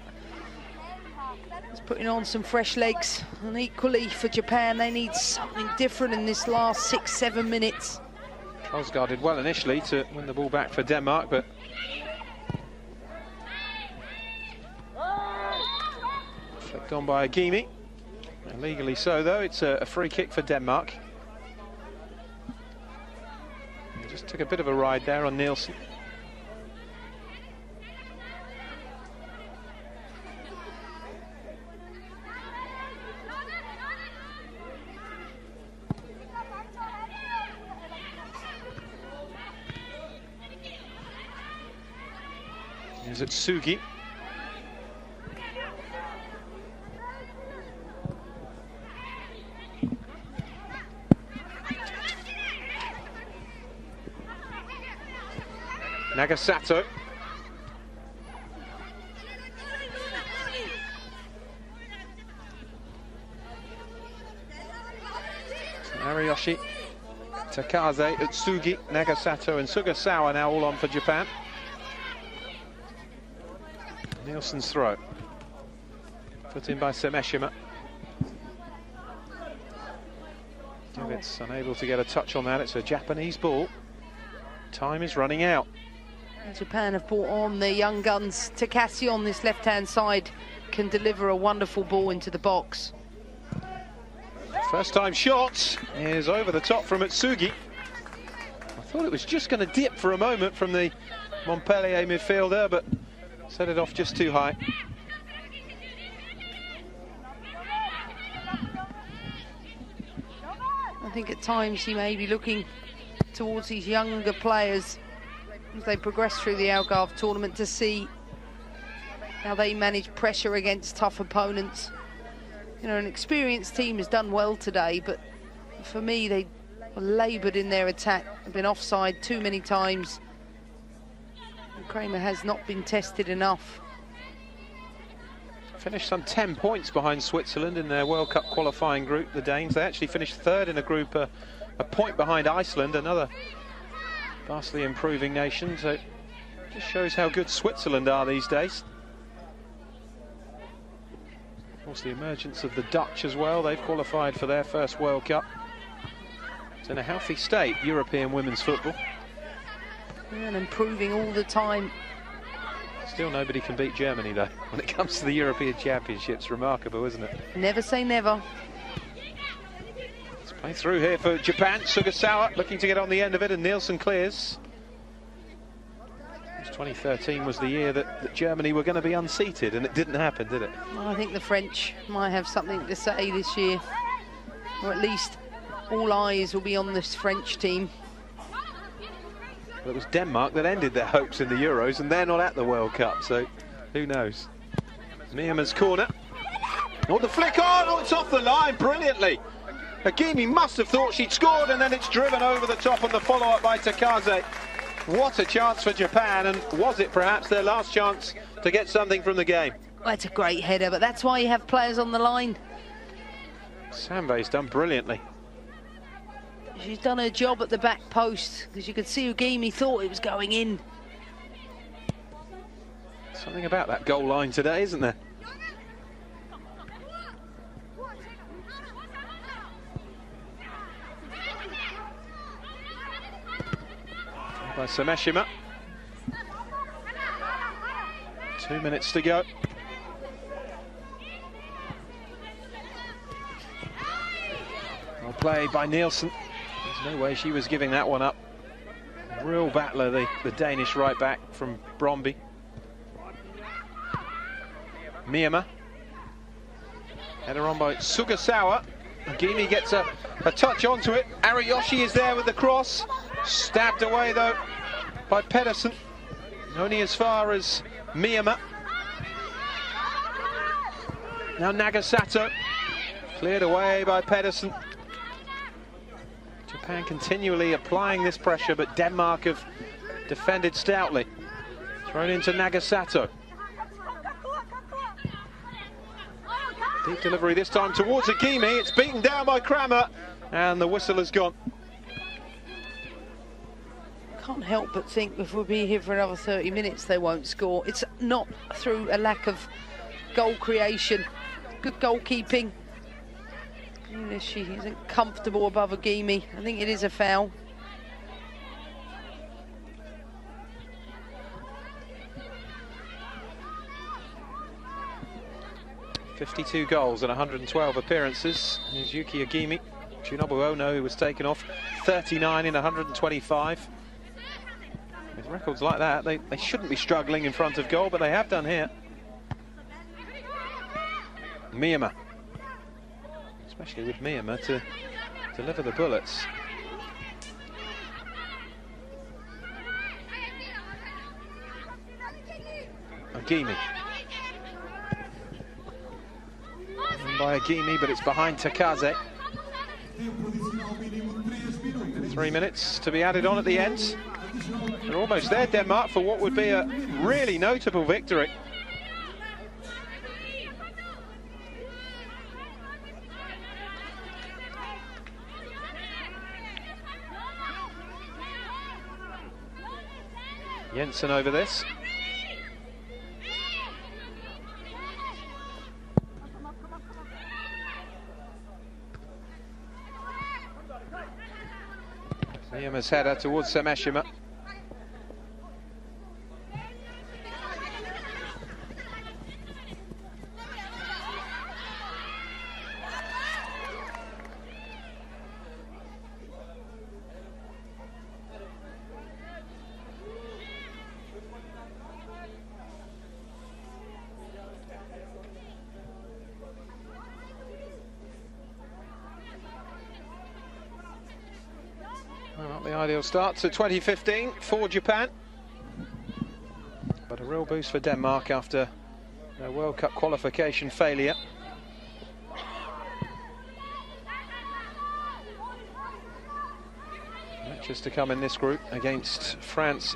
It's putting on some fresh legs, and equally for Japan, they need something different in this last 6-7 minutes. Trollsgaard did well initially to win the ball back for Denmark, but flicked on by Ogimi. Illegally so, though. It's a free kick for Denmark. He just took a bit of a ride there on Nielsen. Here's Utsugi. Nagasato. Ariyoshi, Takaze, Utsugi, Nagasato and Sugasawa now all on for Japan. Nielsen's throw. Put in by Semeshima. It's unable to get a touch on that. It's a Japanese ball. Time is running out. Japan have brought on their young guns. Takasi on this left-hand side can deliver a wonderful ball into the box. First time shot is over the top from Utsugi. I thought it was just going to dip for a moment from the Montpellier midfielder, but set it off just too high. I think at times he may be looking towards these younger players as they progress through the Algarve tournament to see how they manage pressure against tough opponents. You know, an experienced team has done well today, but for me, they were laboured in their attack. They've been offside too many times. And Kramer has not been tested enough. Finished some 10 points behind Switzerland in their World Cup qualifying group, the Danes. They actually finished third in a group, a point behind Iceland, another vastly improving nation. So it just shows how good Switzerland are these days. Of course, the emergence of the Dutch as well. They've qualified for their first World Cup. It's in a healthy state, European women's football. And improving all the time. Still nobody can beat Germany, though, when it comes to the European Championships. Remarkable, isn't it? Never say never. Let's play through here for Japan. Sugasawa looking to get on the end of it, and Nielsen clears. 2013 was the year that Germany were going to be unseated, and it didn't happen, did it? Well, I think the French might have something to say this year, or at least all eyes will be on this French team. Well, it was Denmark that ended their hopes in the Euros, and they're not at the World Cup, so who knows? Miyama's corner. Oh, the flick on! Oh, it's off the line brilliantly. Hagimi must have thought she'd scored, and then it's driven over the top on the follow-up by Takaze. What a chance for Japan, and was it perhaps their last chance to get something from the game? Well, it's a great header, but that's why you have players on the line. Sanvei's done brilliantly. She's done her job at the back post, because you could see Hagimi thought it was going in. Something about that goal line today, isn't there? By Semeshima. 2 minutes to go. Well played by Nielsen. There's no way she was giving that one up. Real battler, the Danish right back from Brøndby. Miyama. Header on by Sugasawa. Hagimi gets a touch onto it. Ariyoshi is there with the cross. Stabbed away though by Pedersen. Only as far as Miyama. Now Nagasato. Cleared away by Pedersen. Japan continually applying this pressure, but Denmark have defended stoutly. Thrown into Nagasato. Deep delivery this time towards Hagimi. It's beaten down by Kramer, and the whistle has gone. Can't help but think if we'll be here for another 30 minutes, they won't score. It's not through a lack of goal creation. Good goalkeeping. Even if she isn't comfortable above Hagimi, I think it is a foul. .52 goals and 112 appearances. Here's Yuki Hagimi. Shinobu Ono, who was taken off, 39 in 125. With records like that, they shouldn't be struggling in front of goal, but they have done here. Miyama. Especially with Miyama to deliver the bullets. Hagimi. By Hagimi, but it's behind Takaze. 3 minutes to be added on at the end. They're almost there, Denmark, for what would be a really notable victory. Jensen over this. Niema's header towards Semeshima. Well, not the ideal start to 2015 for Japan, but a real boost for Denmark after their World Cup qualification failure. Matches to come in this group against France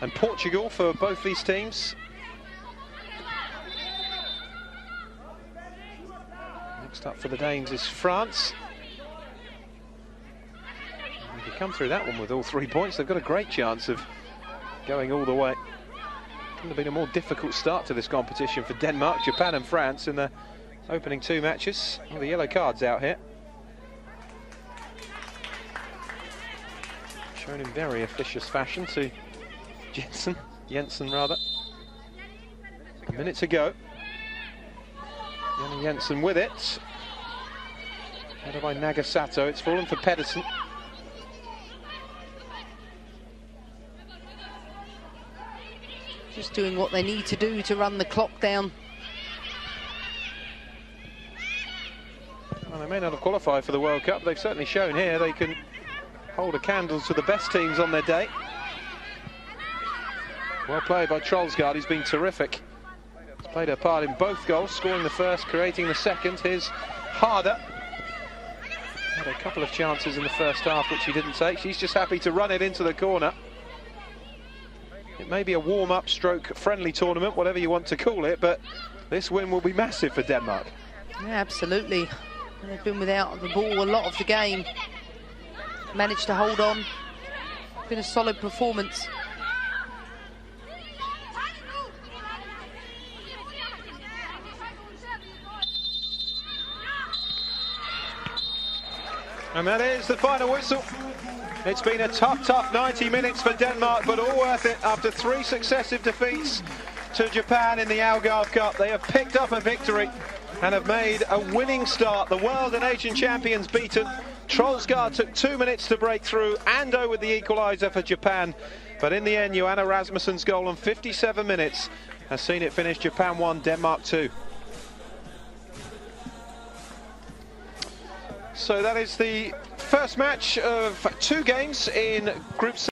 and Portugal for both these teams. Next up for the Danes is France. If you come through that one with all 3 points, they've got a great chance of going all the way. Couldn't have been a more difficult start to this competition for Denmark, Japan and France in the opening 2 matches. All the yellow cards out here. Shown in very officious fashion to Jensen rather. A minute to go. Jensen with it. Headed by Nagasato, it's fallen for Pedersen. Just doing what they need to do to run the clock down. Well, they may not have qualified for the World Cup. They've certainly shown here they can hold a candle to the best teams on their day. Well played by Trollsgaard, he's been terrific. He's played a part in both goals, scoring the first, creating the second. Here's Harder. Had a couple of chances in the first half which he didn't take. She's just happy to run it into the corner. It may be a warm-up stroke friendly tournament, whatever you want to call it, but this win will be massive for Denmark. Yeah, absolutely. They've been without the ball a lot of the game. Managed to hold on. Been a solid performance. And that is the final whistle. It's been a tough 90 minutes for Denmark, but all worth it after 3 successive defeats to Japan in the Algarve Cup. They have picked up a victory and have made a winning start. The world and Asian champions beaten. Trollsgaard took 2 minutes to break through. Ando with the equaliser for Japan. But in the end, Johanna Rasmussen's goal in 57 minutes has seen it finish Japan 1, Denmark 2. So that is the first match of 2 games in Group C.